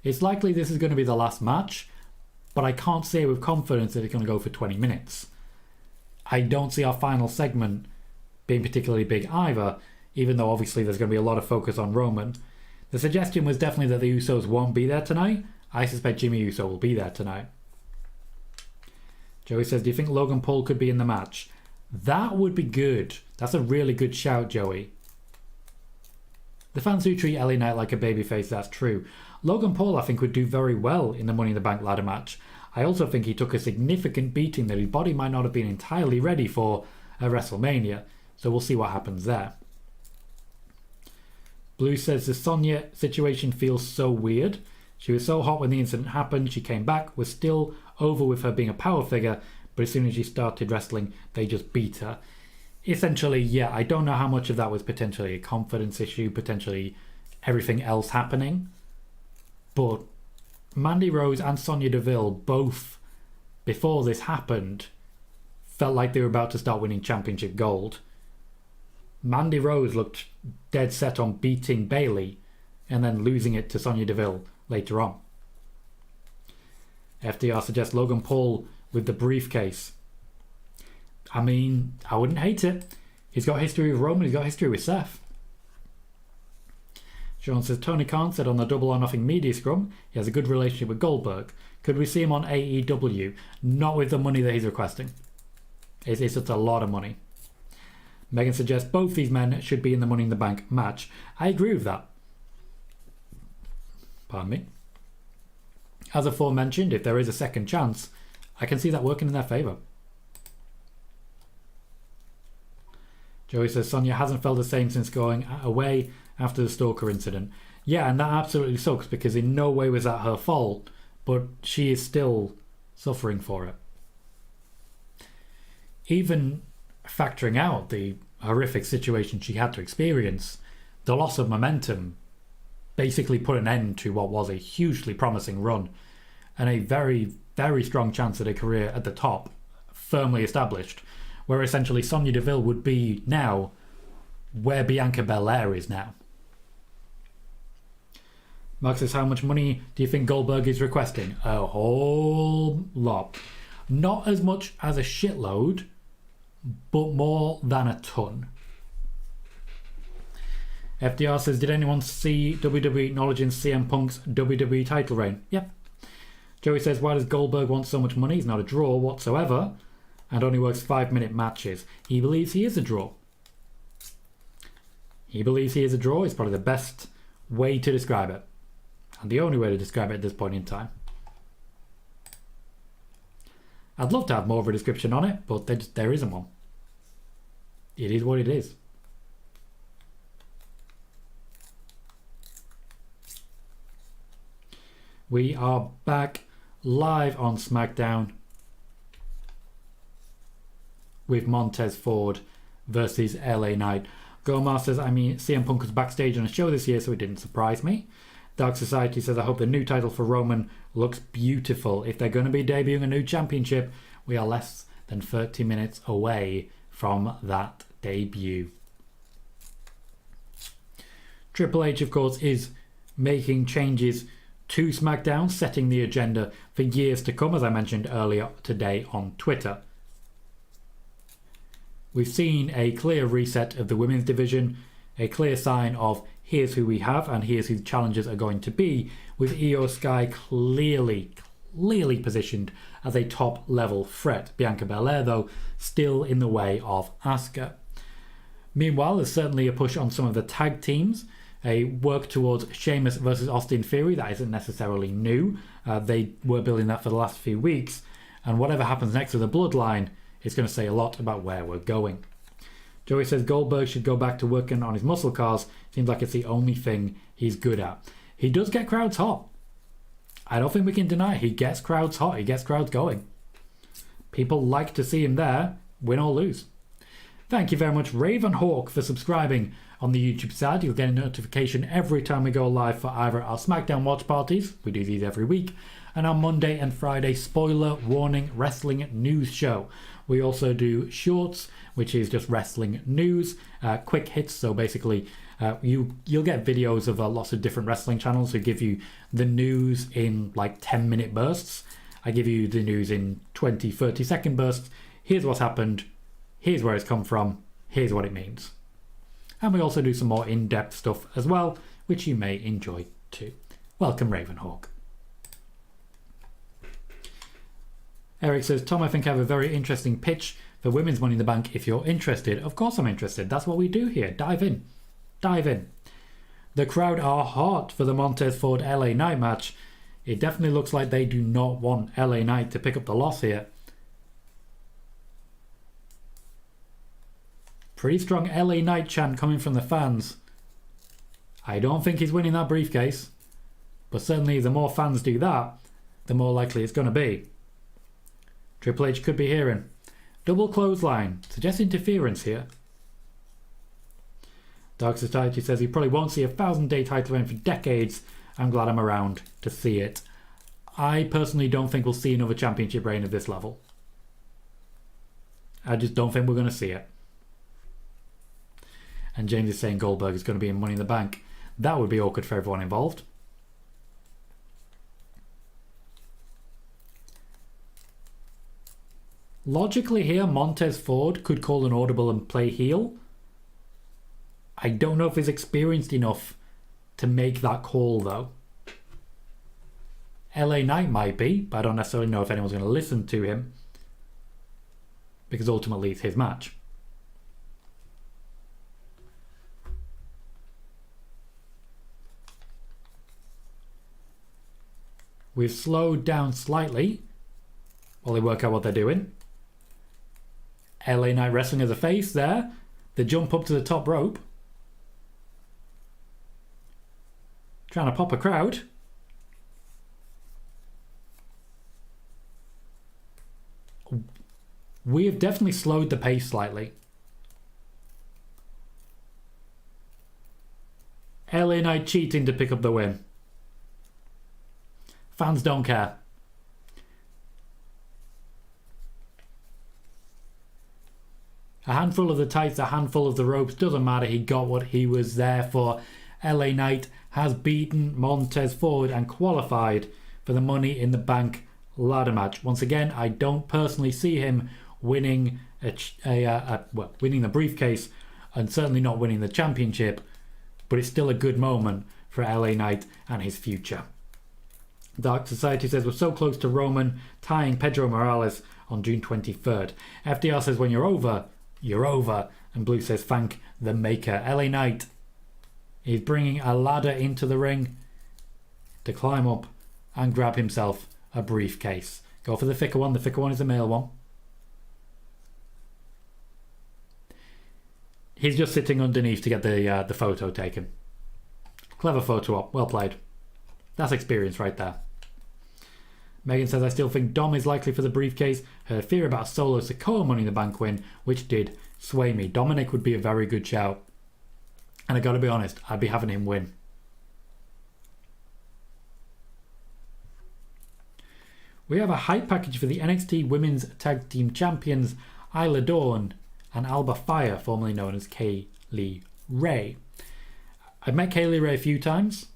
It's likely this is going to be the last match, but I can't say with confidence that it's going to go for 20 minutes. I don't see our final segment being particularly big either, even though obviously there's going to be a lot of focus on Roman. The suggestion was definitely that the Usos won't be there tonight. I suspect Jimmy Uso will be there tonight. Joey says, do you think Logan Paul could be in the match? That would be good. That's a really good shout, Joey. The fans do treat LA Knight like a babyface, that's true. Logan Paul, I think, would do very well in the Money in the Bank ladder match. I also think he took a significant beating that his body might not have been entirely ready for at WrestleMania. So we'll see what happens there. Blue says the Sonya situation feels so weird. She was so hot when the incident happened. She came back, was still over with her being a power figure, but as soon as she started wrestling, they just beat her. Essentially, yeah, I don't know how much of that was potentially a confidence issue, potentially everything else happening. But Mandy Rose and Sonya Deville both, before this happened, felt like they were about to start winning championship gold. Mandy Rose looked dead set on beating Bayley and then losing it to Sonya Deville later on. FDR suggests Logan Paul with the briefcase. I mean, I wouldn't hate it. He's got history with Roman, he's got history with Seth. Sean says, Tony Khan said on the Double or Nothing media scrum he has a good relationship with Goldberg. Could we see him on AEW? Not with the money that he's requesting. It's just a lot of money. Megan suggests both these men should be in the Money in the Bank match. I agree with that. Pardon me. As aforementioned, if there is a second chance, I can see that working in their favour. Joey says Sonya hasn't felt the same since going away after the Stalker incident. Yeah, and that absolutely sucks because in no way was that her fault, but she is still suffering for it. Even factoring out the horrific situation she had to experience, the loss of momentum basically put an end to what was a hugely promising run and a very, very strong chance at a career at the top, firmly established, where essentially Sonya Deville would be now where Bianca Belair is now. Mark says, how much money do you think Goldberg is requesting? A whole lot. Not as much as a shitload, but more than a ton. FDR says, did anyone see WWE acknowledging CM Punk's WWE title reign? Yep. Joey says, why does Goldberg want so much money? He's not a draw whatsoever and only works 5-minute matches. He believes he is a draw. He believes he is a draw is probably the best way to describe it. And the only way to describe it at this point in time. I'd love to have more of a description on it, but there isn't one. It is what it is. We are back live on SmackDown with Montez Ford versus LA Knight. Gomar says, CM Punk was backstage on a show this year, so it didn't surprise me. Dark Society says, I hope the new title for Roman looks beautiful. If they're going to be debuting a new championship, we are less than 30 minutes away from that debut. Triple H, of course, is making changes to SmackDown, setting the agenda for years to come, as I mentioned earlier today on Twitter. We've seen a clear reset of the women's division, a clear sign of here's who we have and here's who the challengers are going to be, with Io Sky clearly positioned as a top level threat. Bianca Belair, though, still in the way of Asuka. Meanwhile, there's certainly a push on some of the tag teams, a work towards Sheamus versus Austin Theory. That isn't necessarily new. They were building that for the last few weeks, and whatever happens next with the Bloodline is going to say a lot about where we're going. Joey says Goldberg should go back to working on his muscle cars. Seems like it's the only thing he's good at. He does get crowds hot. I don't think we can deny it. He gets crowds hot. He gets crowds going. People like to see him there, win or lose. Thank you very much, Raven Hawk, for subscribing on the YouTube side. You'll get a notification every time we go live for either our SmackDown watch parties, we do these every week, and our Monday and Friday spoiler warning wrestling news show. We also do shorts, which is just wrestling news, quick hits. So basically, you'll get videos of lots of different wrestling channels who give you the news in like 10-minute bursts. I give you the news in 20, 30-second bursts. Here's what's happened. Here's where it's come from. Here's what it means. And we also do some more in-depth stuff as well, which you may enjoy too. Welcome, Ravenhawk. Eric says, Tom, I think I have a very interesting pitch for Women's Money in the Bank if you're interested. Of course I'm interested. That's what we do here. Dive in. Dive in. The crowd are hot for the Montez Ford LA Knight match. It definitely looks like they do not want LA Knight to pick up the loss here. Pretty strong LA Knight chant coming from the fans. I don't think he's winning that briefcase, but certainly the more fans do that, the more likely it's going to be. Triple H could be hearing. Double clothesline. Suggests interference here. Dark Society says he probably won't see a 1,000-day title reign for decades. I'm glad I'm around to see it. I personally don't think we'll see another championship reign at this level. I just don't think we're going to see it. And James is saying Goldberg is going to be in Money in the Bank. That would be awkward for everyone involved. Logically here, Montez Ford could call an audible and play heel. I don't know if he's experienced enough to make that call though. LA Knight might be, but I don't necessarily know if anyone's going to listen to him, because ultimately it's his match. We've slowed down slightly while they work out what they're doing. LA Knight wrestling as a face there. The jump up to the top rope. Trying to pop a crowd. We have definitely slowed the pace slightly. LA Knight cheating to pick up the win. Fans don't care. A handful of the tights, a handful of the ropes, doesn't matter. He got what he was there for. LA Knight has beaten Montez Ford and qualified for the Money in the Bank ladder match. Once again, I don't personally see him winning winning the briefcase, and certainly not winning the championship, but it's still a good moment for LA Knight and his future. Dark Society says we're so close to Roman tying Pedro Morales on June 23rd. FDR says when you're over, you're over. And Blue says thank the maker. LA Knight is bringing a ladder into the ring to climb up and grab himself a briefcase. Go for the thicker one. The thicker one is the male one. He's just sitting underneath to get the photo taken. Clever photo op. Well played. That's experience right there. Megan says, I still think Dom is likely for the briefcase. Her fear about Solo Sikoa Money in the Bank win, which did sway me. Dominic would be a very good shout. And I gotta be honest, I'd be having him win. We have a hype package for the NXT Women's Tag Team Champions, Isla Dawn and Alba Fire, formerly known as Kaylee Ray. I've met Kaylee Ray a few times.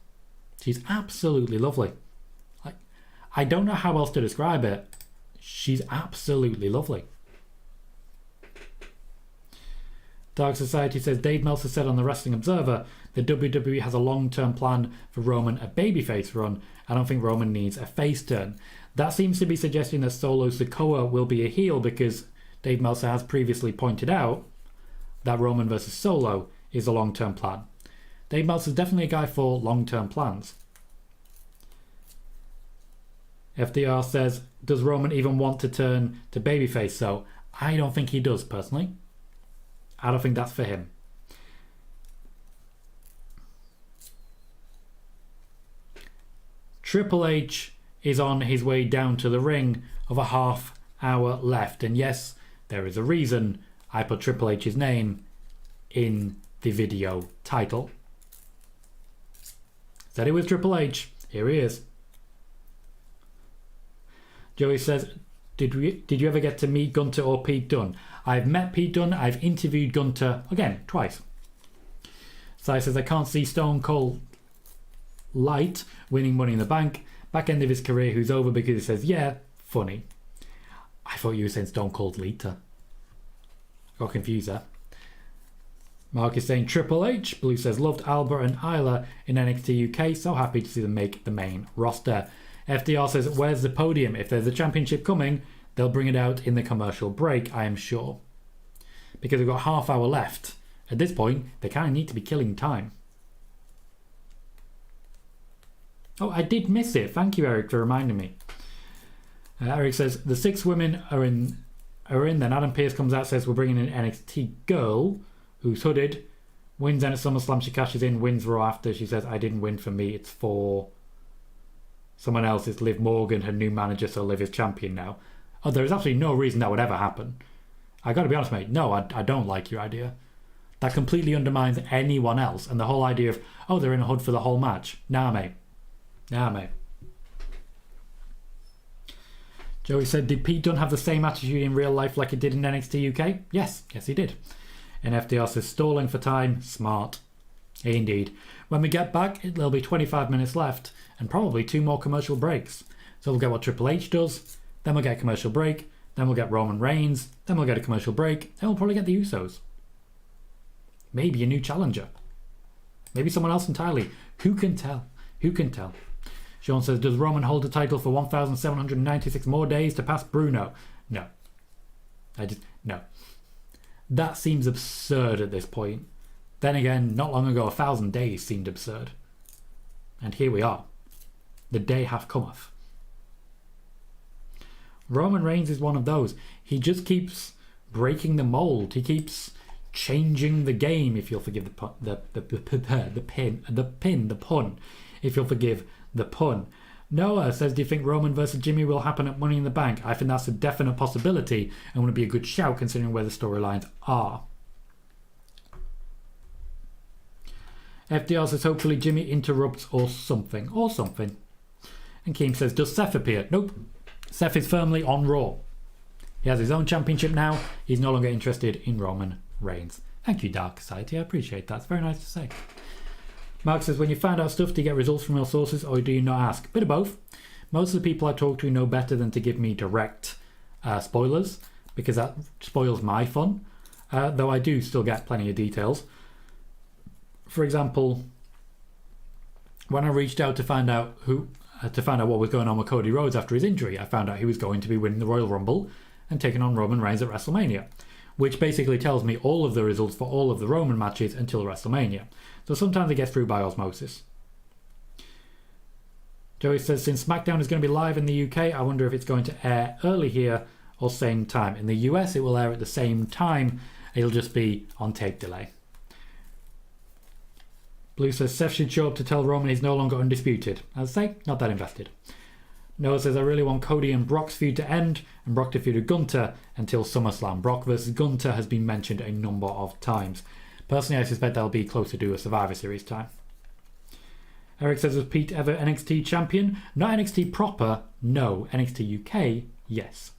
She's absolutely lovely. I don't know how else to describe it. She's absolutely lovely. Dark Society says, Dave Meltzer said on the Wrestling Observer that WWE has a long-term plan for Roman a babyface run. I don't think Roman needs a face turn. That seems to be suggesting that Solo Sikoa will be a heel, because Dave Meltzer has previously pointed out that Roman versus Solo is a long-term plan. Dave Meltzer's definitely a guy for long-term plans. FDR says, does Roman even want to turn to babyface? So I don't think he does, personally. I don't think that's for him. Triple H is on his way down to the ring of a half hour left. And yes, there is a reason I put Triple H's name in the video title. Said it was Triple H. Here he is. Joey says, did you ever get to meet Gunter or Pete Dunne? I've met Pete Dunne. I've interviewed Gunter, again, twice. Sai says, I can't see Stone Cold Light winning Money in the Bank. Back end of his career, who's over because he says, yeah, funny. I thought you were saying Stone Cold Lita. Got confused there. Mark is saying Triple H. Blue says, loved Alba and Isla in NXT UK. So happy to see them make the main roster. FDR says, where's the podium? If there's a championship coming, they'll bring it out in the commercial break, I am sure. Because we've got half hour left. At this point, they kind of need to be killing time. Oh, I did miss it. Thank you, Eric, for reminding me. Eric says, the 6 women are in. Then Adam Pearce comes out, says, we're bringing in NXT girl, who's hooded, wins then at SummerSlam, she cashes in, wins Raw after. She says, I didn't win for me, it's for someone else. It's Liv Morgan, her new manager, so Liv is champion now. Oh, there is absolutely no reason that would ever happen. I got to be honest, mate. No, I don't like your idea. That completely undermines anyone else. And the whole idea of, oh, they're in a hood for the whole match. Nah, mate. Nah, mate. Joey said, did Pete Dunne have the same attitude in real life like he did in NXT UK? Yes, he did. And FDR says, stalling for time, smart. Indeed. When we get back, there'll be 25 minutes left and probably 2 more commercial breaks. So we'll get what Triple H does, then we'll get a commercial break, then we'll get Roman Reigns, then we'll get a commercial break, then we'll probably get the Usos. Maybe a new challenger. Maybe someone else entirely. Who can tell? Who can tell? Sean says, does Roman hold the title for 1,796 more days to pass Bruno? No. No. That seems absurd at this point. Then again, not long ago, 1,000 days seemed absurd. And here we are. The day hath cometh. Roman Reigns is one of those. He just keeps breaking the mold. He keeps changing the game, if you'll forgive the pun. If you'll forgive the pun. Noah says, do you think Roman versus Jimmy will happen at Money in the Bank? I think that's a definite possibility and would be a good shout considering where the storylines are. FDR says, hopefully Jimmy interrupts or something. And Keem says, does Seth appear? Nope. Seth is firmly on Raw. He has his own championship now. He's no longer interested in Roman Reigns. Thank you, Dark Society. I appreciate that. It's very nice to say. Mark says, when you find out stuff, do you get results from real sources or do you not ask? Bit of both. Most of the people I talk to know better than to give me direct spoilers, because that spoils my fun. Though I do still get plenty of details. For example, when I reached out to find out what was going on with Cody Rhodes after his injury, I found out he was going to be winning the Royal Rumble and taking on Roman Reigns at WrestleMania, which basically tells me all of the results for all of the Roman matches until WrestleMania. So sometimes it gets through by osmosis. Joey says, since SmackDown is going to be live in the UK, I wonder if it's going to air early here or same time. In the US, it will air at the same time. It'll just be on tape delay. Blue says, Seth should show up to tell Roman he's no longer undisputed. As I say, not that invested. Noah says, I really want Cody and Brock's feud to end and Brock to feud with Gunter until SummerSlam. Brock versus Gunter has been mentioned a number of times. Personally, I suspect they'll be closer to a Survivor Series time. Eric says, was Pete ever NXT champion? Not NXT proper, no. NXT UK, yes.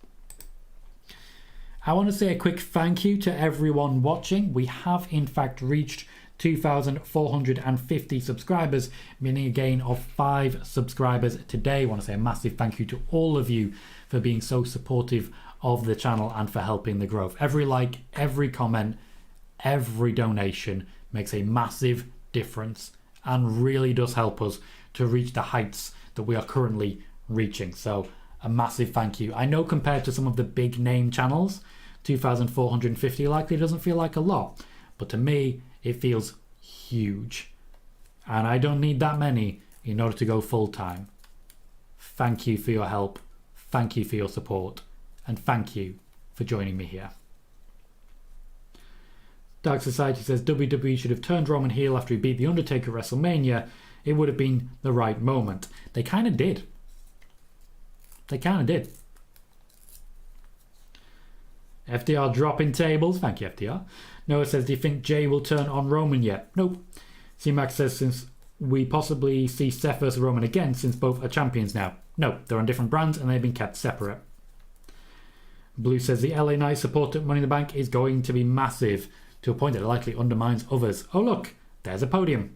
I want to say a quick thank you to everyone watching. We have in fact reached 2,450 subscribers, meaning a gain of 5 subscribers today. I want to say a massive thank you to all of you for being so supportive of the channel and for helping the growth. Every like, every comment, every donation makes a massive difference and really does help us to reach the heights that we are currently reaching. So a massive thank you. I know compared to some of the big name channels, 2,450 likely doesn't feel like a lot, but to me it feels huge, and I don't need that many in order to go full time. Thank you for your help, thank you for your support, and thank you for joining me here. Dark Society says WWE should have turned Roman heel after he beat The Undertaker at WrestleMania. It would have been the right moment. They kind of did. FDR dropping tables. Thank you, FDR. Noah says, do you think Jay will turn on Roman yet? Nope. C-Max says, since we possibly see Seth versus Roman again since both are champions now. No, they're on different brands and they've been kept separate. Blue says, the LA Knight support at Money in the Bank is going to be massive to a point that it likely undermines others. Oh look, there's a podium.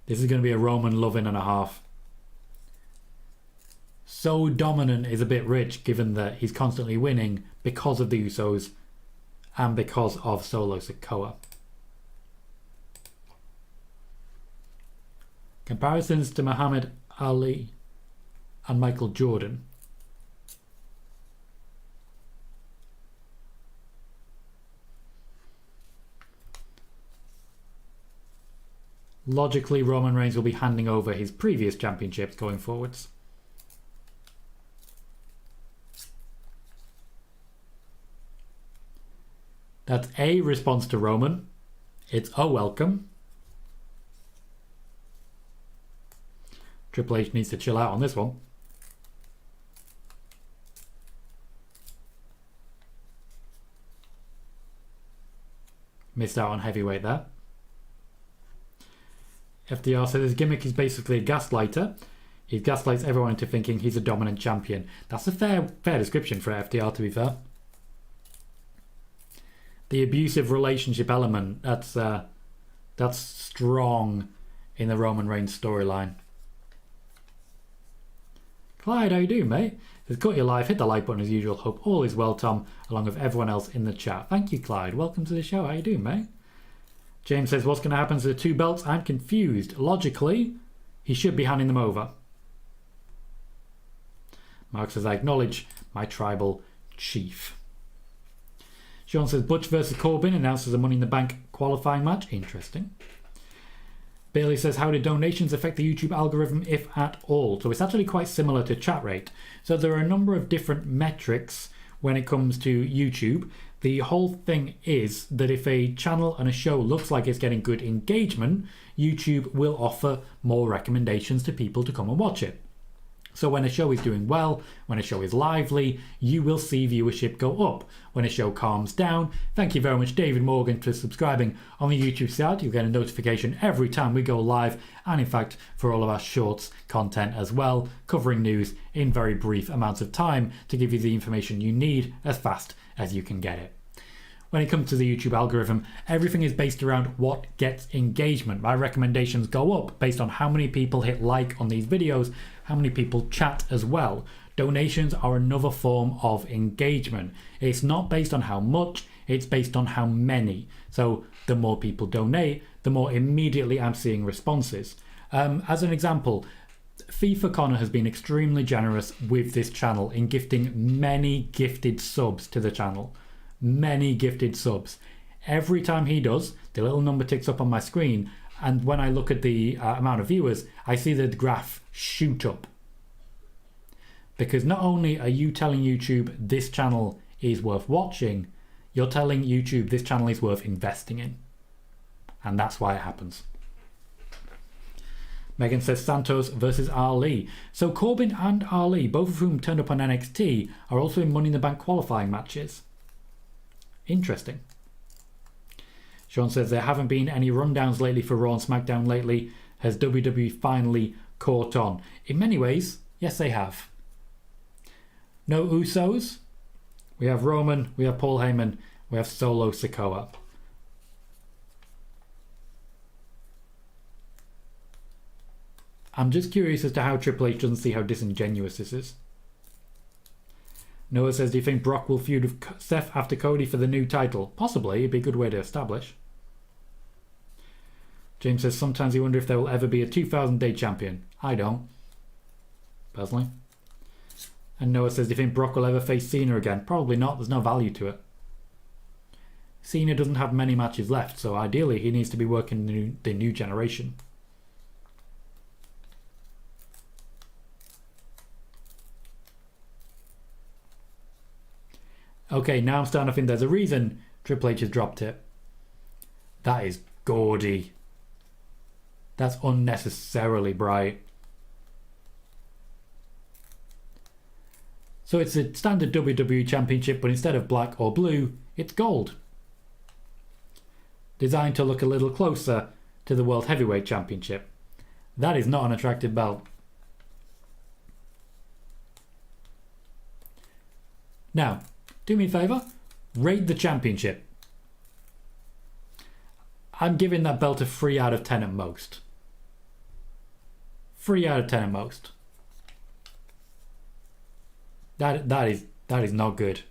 This is going to be a Roman loving and a half. So dominant is a bit rich given that he's constantly winning because of the Usos and because of Solo Sikoa. Comparisons to Muhammad Ali and Michael Jordan. Logically, Roman Reigns will be handing over his previous championships going forwards. That's a response to Roman. It's a welcome. Triple H needs to chill out on this one. Missed out on heavyweight there. FDR says his gimmick is basically a gaslighter. He gaslights everyone into thinking he's a dominant champion. That's a fair description for FDR, to be fair. The abusive relationship element, that's strong in the Roman Reigns storyline. Clyde, how you doing, mate? Says, cut your life, hit the like button as usual. Hope all is well, Tom, along with everyone else in the chat. Thank you, Clyde. Welcome to the show. How you doing, mate? James says, what's going to happen to the 2 belts? I'm confused. Logically, he should be handing them over. Mark says, I acknowledge my tribal chief. Sean says, Butch versus Corbin announces a Money in the Bank qualifying match. Interesting. Bailey says, how do donations affect the YouTube algorithm, if at all? So it's actually quite similar to chat rate. So there are a number of different metrics when it comes to YouTube. The whole thing is that if a channel and a show looks like it's getting good engagement, YouTube will offer more recommendations to people to come and watch it. So when a show is doing well, when a show is lively, you will see viewership go up. When a show calms down, thank you very much David Morgan for subscribing on the YouTube side. You'll get a notification every time we go live, and in fact for all of our shorts content as well, covering news in very brief amounts of time to give you the information you need as fast as you can get it. When it comes to the YouTube algorithm, everything is based around what gets engagement. My recommendations go up based on how many people hit like on these videos, how many people chat as well. Donations are another form of engagement. It's not based on how much, it's based on how many. So the more people donate, the more immediately I'm seeing responses. As an example, FIFA Connor has been extremely generous with this channel in gifting many gifted subs to the channel. many gifted subs. Every time he does, the little number ticks up on my screen, and when I look at the amount of viewers, I see the graph shoot up. Because not only are you telling YouTube this channel is worth watching, you're telling YouTube this channel is worth investing in. And that's why it happens. Megan says Santos versus Ali. So Corbin and Ali, both of whom turned up on NXT, are also in Money in the Bank qualifying matches. Interesting. Sean says there haven't been any rundowns lately for Raw and SmackDown lately. Has WWE finally caught on? In many ways, yes they have. No Usos. We have Roman, we have Paul Heyman, we have Solo Sikoa. I'm just curious as to how Triple H doesn't see how disingenuous this is. Noah says, do you think Brock will feud with Seth after Cody for the new title? Possibly, it'd be a good way to establish. James says, sometimes you wonder if there will ever be a 2000-day champion. I don't, personally. And Noah says, do you think Brock will ever face Cena again? Probably not, there's no value to it. Cena doesn't have many matches left, so ideally he needs to be working the new generation. Okay, now I'm starting to think there's a reason Triple H has dropped it. That is gaudy. That's unnecessarily bright. So it's a standard WWE Championship, but instead of black or blue, it's gold. Designed to look a little closer to the World Heavyweight Championship. That is not an attractive belt. Now, do me a favour, rate the championship. I'm giving that belt a 3 out of 10 at most. 3 out of 10 at most. That is not good.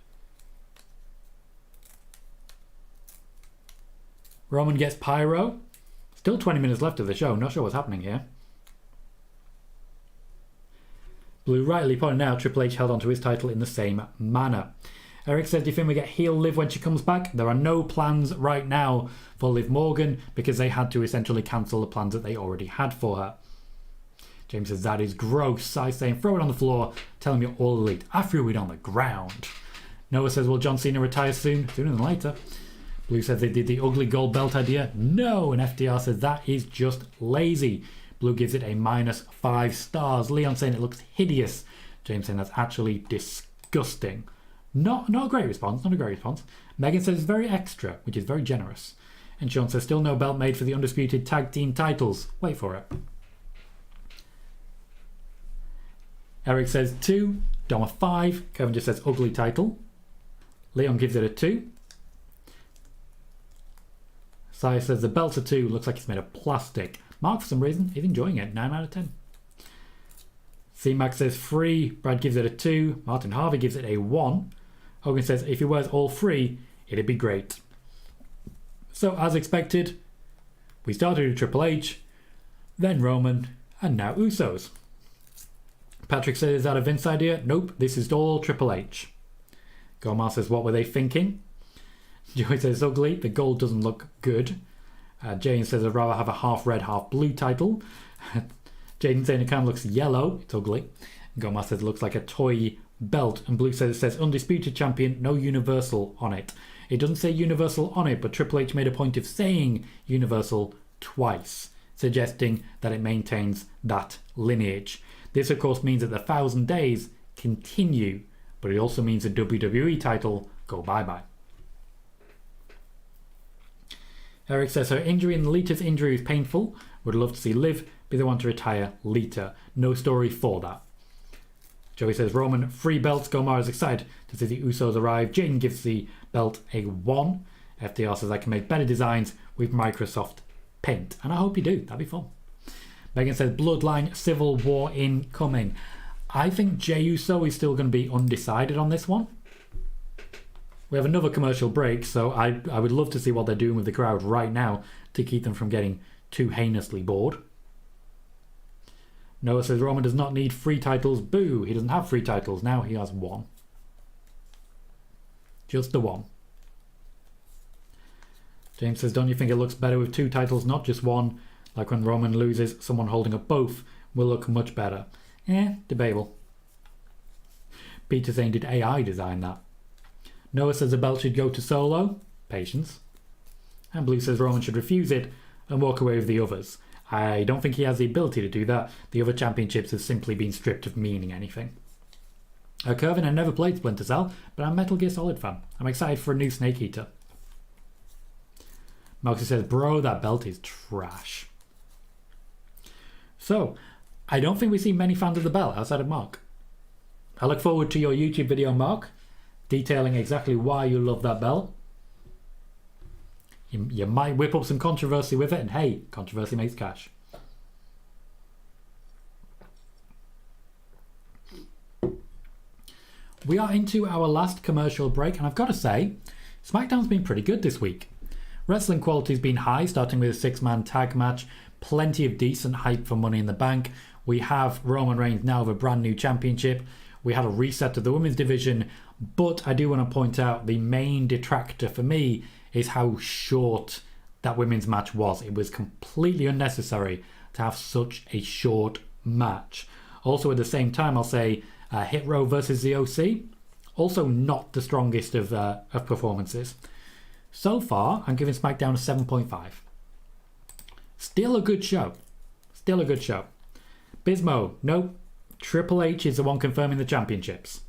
Roman gets pyro. Still 20 minutes left of the show. Not sure what's happening here. Blue rightly pointed out Triple H held onto his title in the same manner. Eric says, do you think we get heel Liv when she comes back? There are no plans right now for Liv Morgan because they had to essentially cancel the plans that they already had for her. James says, that is gross. I saying, throw it on the floor, tell him you're all elite. I threw it on the ground. Noah says, will John Cena retire soon? Sooner than later. Blue says they did the ugly gold belt idea. No. And FDR says, that is just lazy. Blue gives it a -5 stars. Leon saying it looks hideous. James saying that's actually disgusting. Not a great response, not a great response. Megan says it's very extra, which is very generous. And Sean says still no belt made for the undisputed tag team titles. Wait for it. Eric says 2, Dom a 5. Kevin just says ugly title. Leon gives it a 2. Sai says the belt's a 2, looks like it's made of plastic. Mark, for some reason, is enjoying it. 9 out of 10. C-Mac says 3. Brad gives it a 2. Martin Harvey gives it a 1. Hogan says if he wears all 3, it'd be great. So, as expected, we started with Triple H, then Roman, and now Usos. Patrick says, is that a Vince idea? Nope, this is all Triple H. Gomar says, what were they thinking? Joey says, ugly. The gold doesn't look good. Jane says, I'd rather have a half red, half blue title. Jaden saying it kind of looks yellow. It's ugly. Gomar says it looks like a toy belt. And Blue says it says undisputed champion, no universal on it. It doesn't say universal on it, but Triple H made a point of saying universal twice, suggesting that it maintains that lineage. This, of course, means that the 1,000 days continue, but it also means the WWE title go bye-bye. Eric says her injury and Lita's injury is painful. Would love to see Liv be the one to retire Lita. No story for that. Joey says Roman 3 belts. Gomar is excited to see the Usos arrive. Jane gives the belt a 1. FDR says I can make better designs with Microsoft Paint. And I hope you do. That'd be fun. Megan says Bloodline Civil War incoming. I think Jey Uso is still going to be undecided on this one. We have another commercial break, so I would love to see what they're doing with the crowd right now to keep them from getting too heinously bored. Noah says Roman does not need 3 titles. Boo! He doesn't have 3 titles. Now he has 1. Just the 1. James says, don't you think it looks better with 2 titles, not just one? Like when Roman loses, someone holding up both will look much better. Debatable. Peter saying, did AI design that? Noah says the belt should go to Solo. Patience. And Blue says Roman should refuse it and walk away with the others. I don't think he has the ability to do that. The other championships have simply been stripped of meaning anything. Kervin, I never played Splinter Cell, but I'm a Metal Gear Solid fan. I'm excited for a new Snake Eater. Moxie says, bro, that belt is trash. So, I don't think we see many fans of the belt outside of Mark. I look forward to your YouTube video, Mark, detailing exactly why you love that belt. You might whip up some controversy with it, and hey, controversy makes cash. We are into our last commercial break, and I've got to say, SmackDown's been pretty good this week. Wrestling quality's been high, starting with a 6-man tag match, plenty of decent hype for Money in the Bank. We have Roman Reigns now with a brand new championship. We had a reset of the women's division, but I do want to point out the main detractor for me is how short that women's match was. It was completely unnecessary to have such a short match. Also at the same time, I'll say Hit Row versus the OC, also not the strongest of performances. So far, I'm giving SmackDown a 7.5. Still a good show. Still a good show. Bismo, nope. Triple H is the one confirming the championships.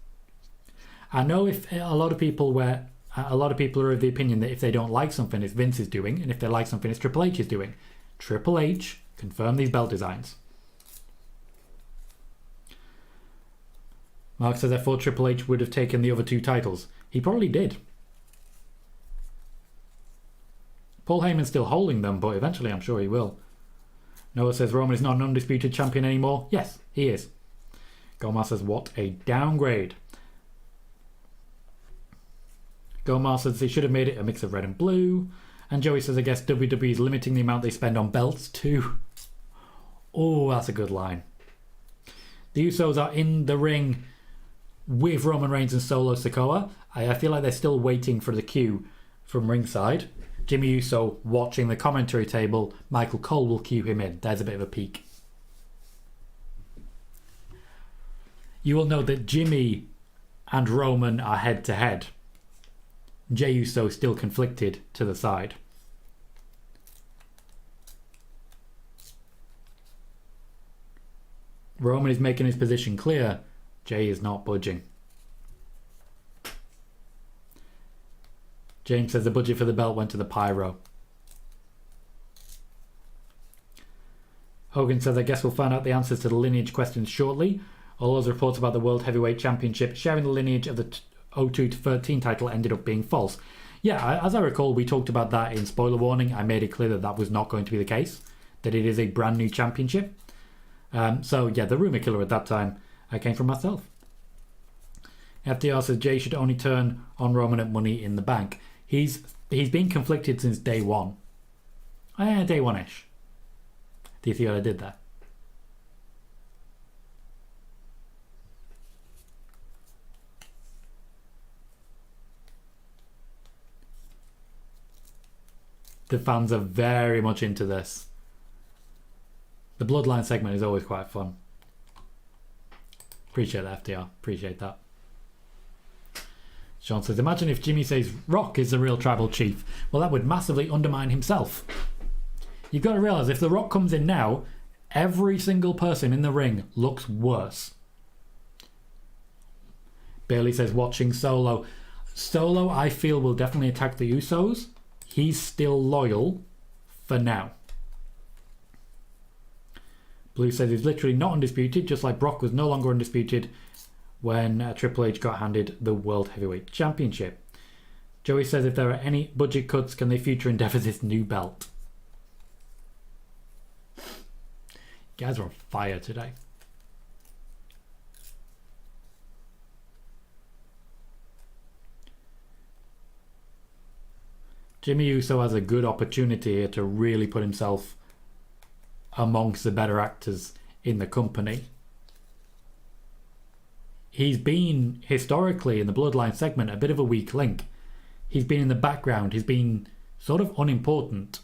I know if a lot of people are of the opinion that if they don't like something, it's Vince is doing, and if they like something, it's Triple H is doing. Triple H confirm these belt designs. Mark says I thought Triple H would have taken the other 2 titles. He probably did. Paul Heyman's still holding them, but eventually I'm sure he will. Noah says Roman is not an undisputed champion anymore. Yes, he is. Gomar says, what a downgrade. Gomar says they should have made it a mix of red and blue. And Joey says, I guess WWE is limiting the amount they spend on belts too. Oh, that's a good line. The Usos are in the ring with Roman Reigns and Solo Sikoa. I feel like they're still waiting for the cue from ringside. Jimmy Uso watching the commentary table. Michael Cole will cue him in. There's a bit of a peek. You will know that Jimmy and Roman are head to head. Jey Uso still conflicted to the side. Roman is making his position clear. Jey is not budging. James says the budget for the belt went to the pyro. Hogan says, I guess we'll find out the answers to the lineage questions shortly. All those reports about the World Heavyweight Championship sharing the lineage of the 02-13 title ended up being false. Yeah, as I recall, we talked about that in Spoiler Warning. I made it clear that that was not going to be the case, that it is a brand new championship. So yeah, the rumour killer at that time came from myself. FDR says Jey should only turn on Roman at Money in the Bank. He's been conflicted since day one. Day one-ish. Do you see what I did there? The fans are very much into this. The Bloodline segment is always quite fun. Appreciate that, FDR. Appreciate that. Sean says, imagine if Jimmy says Rock is the real tribal chief. Well, that would massively undermine himself. You've got to realise, if The Rock comes in now, every single person in the ring looks worse. Bailey says, watching Solo. Solo, I feel, will definitely attack the Usos. He's still loyal for now. Blue says he's literally not undisputed, just like Brock was no longer undisputed when Triple H got handed the World Heavyweight Championship. Joey says if there are any budget cuts, can they future endeavour this new belt? You guys are on fire today. Jimmy Uso has a good opportunity here to really put himself amongst the better actors in the company. He's been, historically, in the Bloodline segment, a bit of a weak link. He's been in the background. He's been sort of unimportant.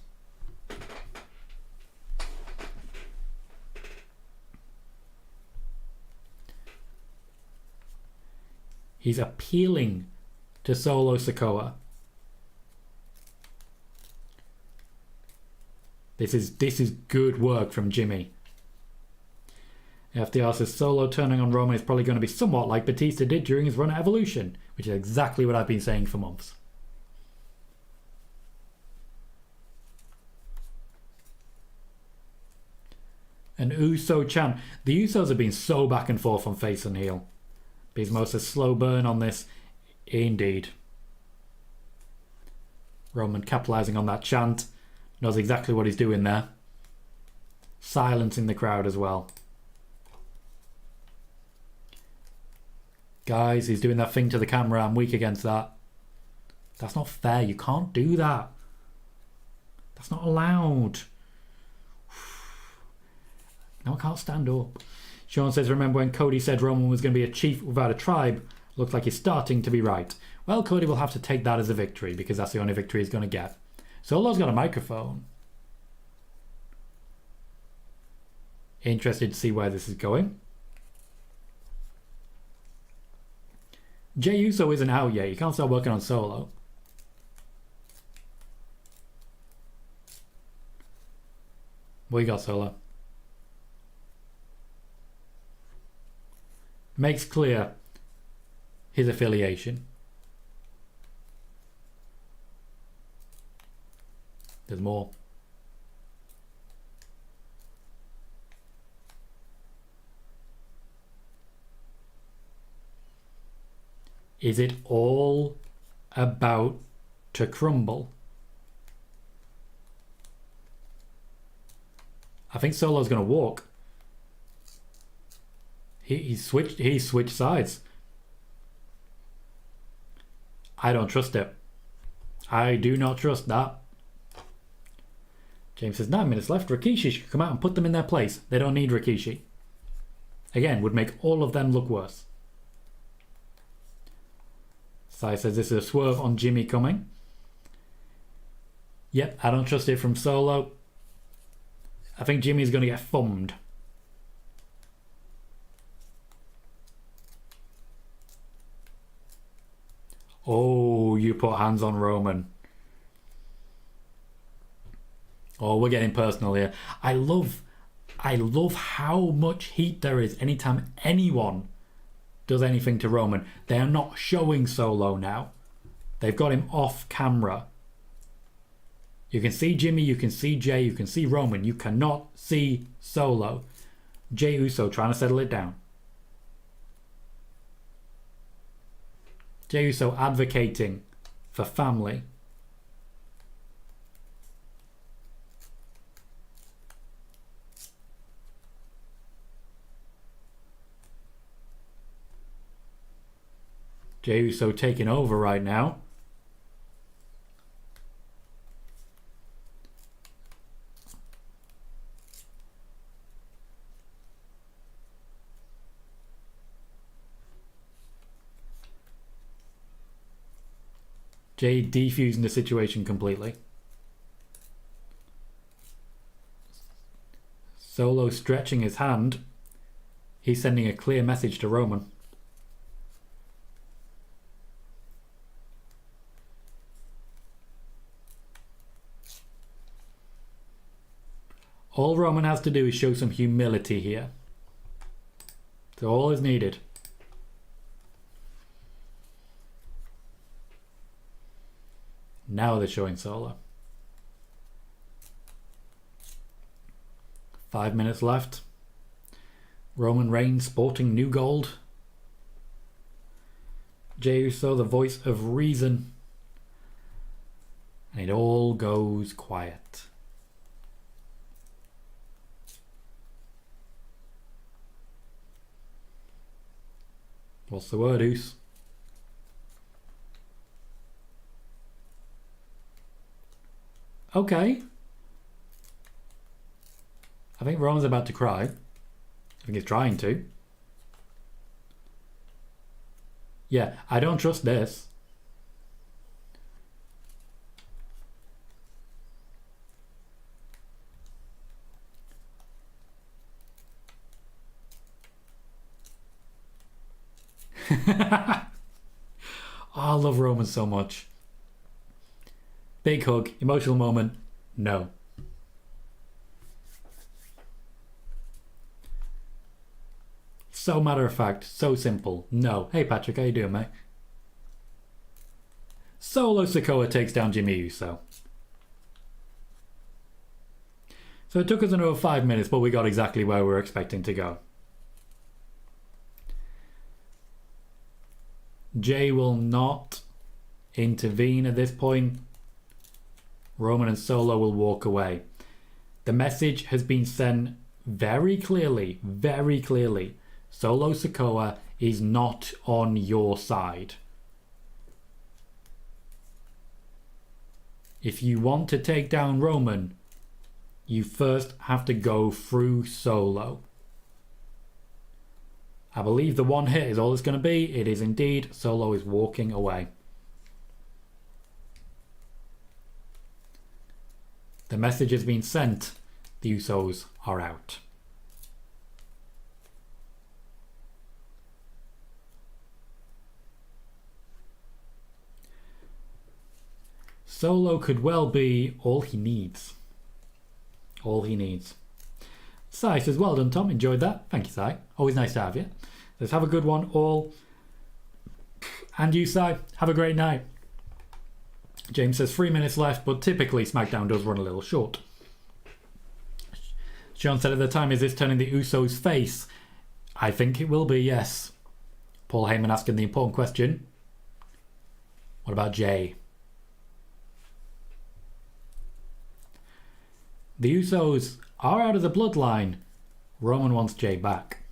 He's appealing to Solo Sikoa. This is good work from Jimmy. FDR says Solo turning on Roman is probably going to be somewhat like Batista did during his run at Evolution, which is exactly what I've been saying for months. And Uso-chan. The Usos have been so back and forth on face and heel. Bismo says slow burn on this. Indeed. Roman capitalizing on that chant. Knows exactly what he's doing there. Silencing the crowd as well. Guys, he's doing that thing to the camera. I'm weak against that. That's not fair. You can't do that. That's not allowed. Now I can't stand up. Sean says, remember when Cody said Roman was going to be a chief without a tribe? Looks like he's starting to be right. Well, Cody will have to take that as a victory because that's the only victory he's going to get. Solo's got a microphone. Interested to see where this is going. Jey Uso isn't out yet. You can't start working on Solo. What you got, Solo? Makes clear his affiliation. There's more. Is it all about to crumble? I think Solo's going to walk. He switched sides. I don't trust it. I do not trust that. James says 9 minutes left. Rikishi should come out and put them in their place. They don't need Rikishi. Again, would make all of them look worse. Sai says this is a swerve on Jimmy coming. Yep, I don't trust it from Solo. I think Jimmy's going to get thumbed. Oh, you put hands on Roman. Oh, we're getting personal here. I love how much heat there is anytime anyone does anything to Roman. They are not showing Solo now. They've got him off camera. You can see Jimmy, you can see Jey, you can see Roman. You cannot see Solo. Jey Uso trying to settle it down. Jey Uso advocating for family. Jey Uso taking over right now. Jey defusing the situation completely. Solo stretching his hand. He's sending a clear message to Roman. All Roman has to do is show some humility here. That's all is needed. Now they're showing Solo. 5 minutes left. Roman Reigns sporting new gold. Jey Uso, the voice of reason. And it all goes quiet. What's the word, Oos? Okay. I think Roman's about to cry. I think he's trying to. Yeah, I don't trust this. Oh, I love Roman so much. Big hug, emotional moment, no. So matter of fact, so simple, no. Hey Patrick, how you doing, mate? Solo Sikoa takes down Jimmy Uso. So it took us another 5 minutes, but we got exactly where we were expecting to go. Jay will not intervene at this point. Roman and Solo will walk away. The message has been sent very clearly, very clearly. Solo Sikoa is not on your side. If you want to take down Roman, you first have to go through Solo. I believe the one hit is all it's going to be. It is indeed. Solo is walking away. The message has been sent. The Usos are out. Solo could well be all he needs. All he needs. Sai says, well done, Tom. Enjoyed that. Thank you, Sai. Always nice to have you. Let's have a good one, all. And you, Sai, have a great night. James says 3 minutes left, but typically SmackDown does run a little short. Sean said at the time, is this turning the Usos face? I think it will be, yes. Paul Heyman asking the important question. What about Jay? The Usos are out of the bloodline. Roman wants Jay back.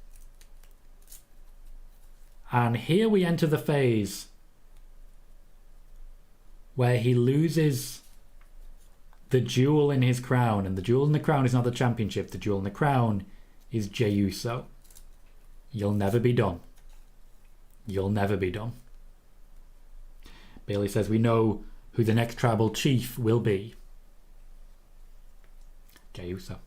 And here we enter the phase where he loses the jewel in his crown. And the jewel in the crown is not the championship. The jewel in the crown is Jey Uso. You'll never be done. You'll never be done. Bailey says we know who the next tribal chief will be. Jey Uso.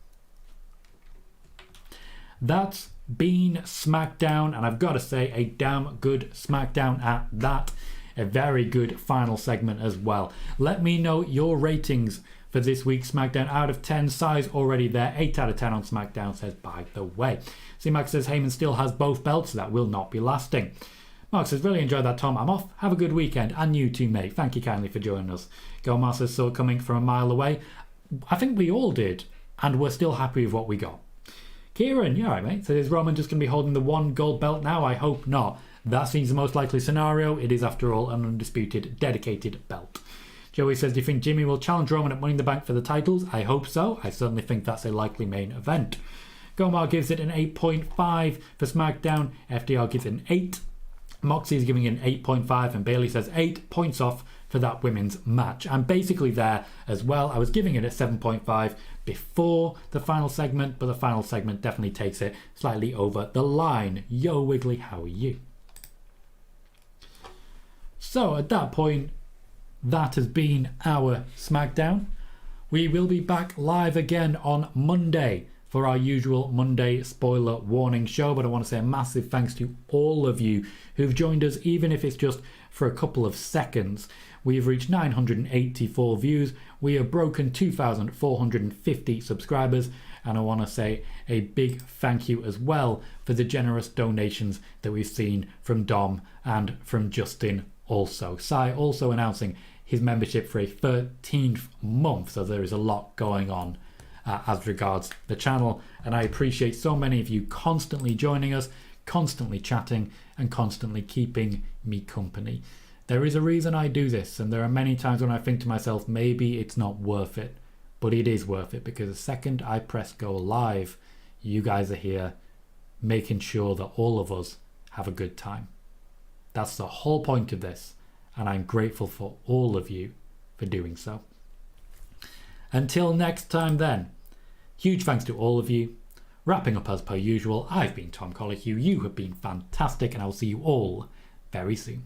That's been SmackDown, and I've got to say, a damn good SmackDown at that. A very good final segment as well. Let me know your ratings for this week's SmackDown out of 10. Size already there. 8 out of 10 on SmackDown says, by the way. C-Max says Heyman still has both belts. That will not be lasting. Mark says, really enjoyed that, Tom. I'm off. Have a good weekend. And you too, mate. Thank you kindly for joining us. Gomar says, saw it coming from a mile away. I think we all did. And we're still happy with what we got. Kieran, you alright, mate? So is Roman just going to be holding the one gold belt now? I hope not. That seems the most likely scenario. It is, after all, an undisputed, dedicated belt. Joey says, do you think Jimmy will challenge Roman at Money in the Bank for the titles? I hope so. I certainly think that's a likely main event. Gomar gives it an 8.5 for SmackDown. FDR gives it an 8. Moxie is giving it an 8.5. And Bailey says 8 points off for that women's match. I'm basically there as well. I was giving it a 7.5 before the final segment, but the final segment definitely takes it slightly over the line. Yo, Wiggly, how are you? So at that point, that has been our SmackDown. We will be back live again on Monday for our usual Monday spoiler warning show, but I want to say a massive thanks to all of you who've joined us, even if it's just for a couple of seconds. We've reached 984 views. We have broken 2,450 subscribers, and I want to say a big thank you as well for the generous donations that we've seen from Dom and from Justin also. Sai also announcing his membership for a 13th month, so there is a lot going on as regards the channel, and I appreciate so many of you constantly joining us, constantly chatting, and constantly keeping me company. There is a reason I do this, and there are many times when I think to myself, maybe it's not worth it, but it is worth it, because the second I press go live, you guys are here making sure that all of us have a good time. That's the whole point of this, and I'm grateful for all of you for doing so. Until next time then, huge thanks to all of you. Wrapping up as per usual, I've been Tom Colohue, you have been fantastic, and I will see you all very soon.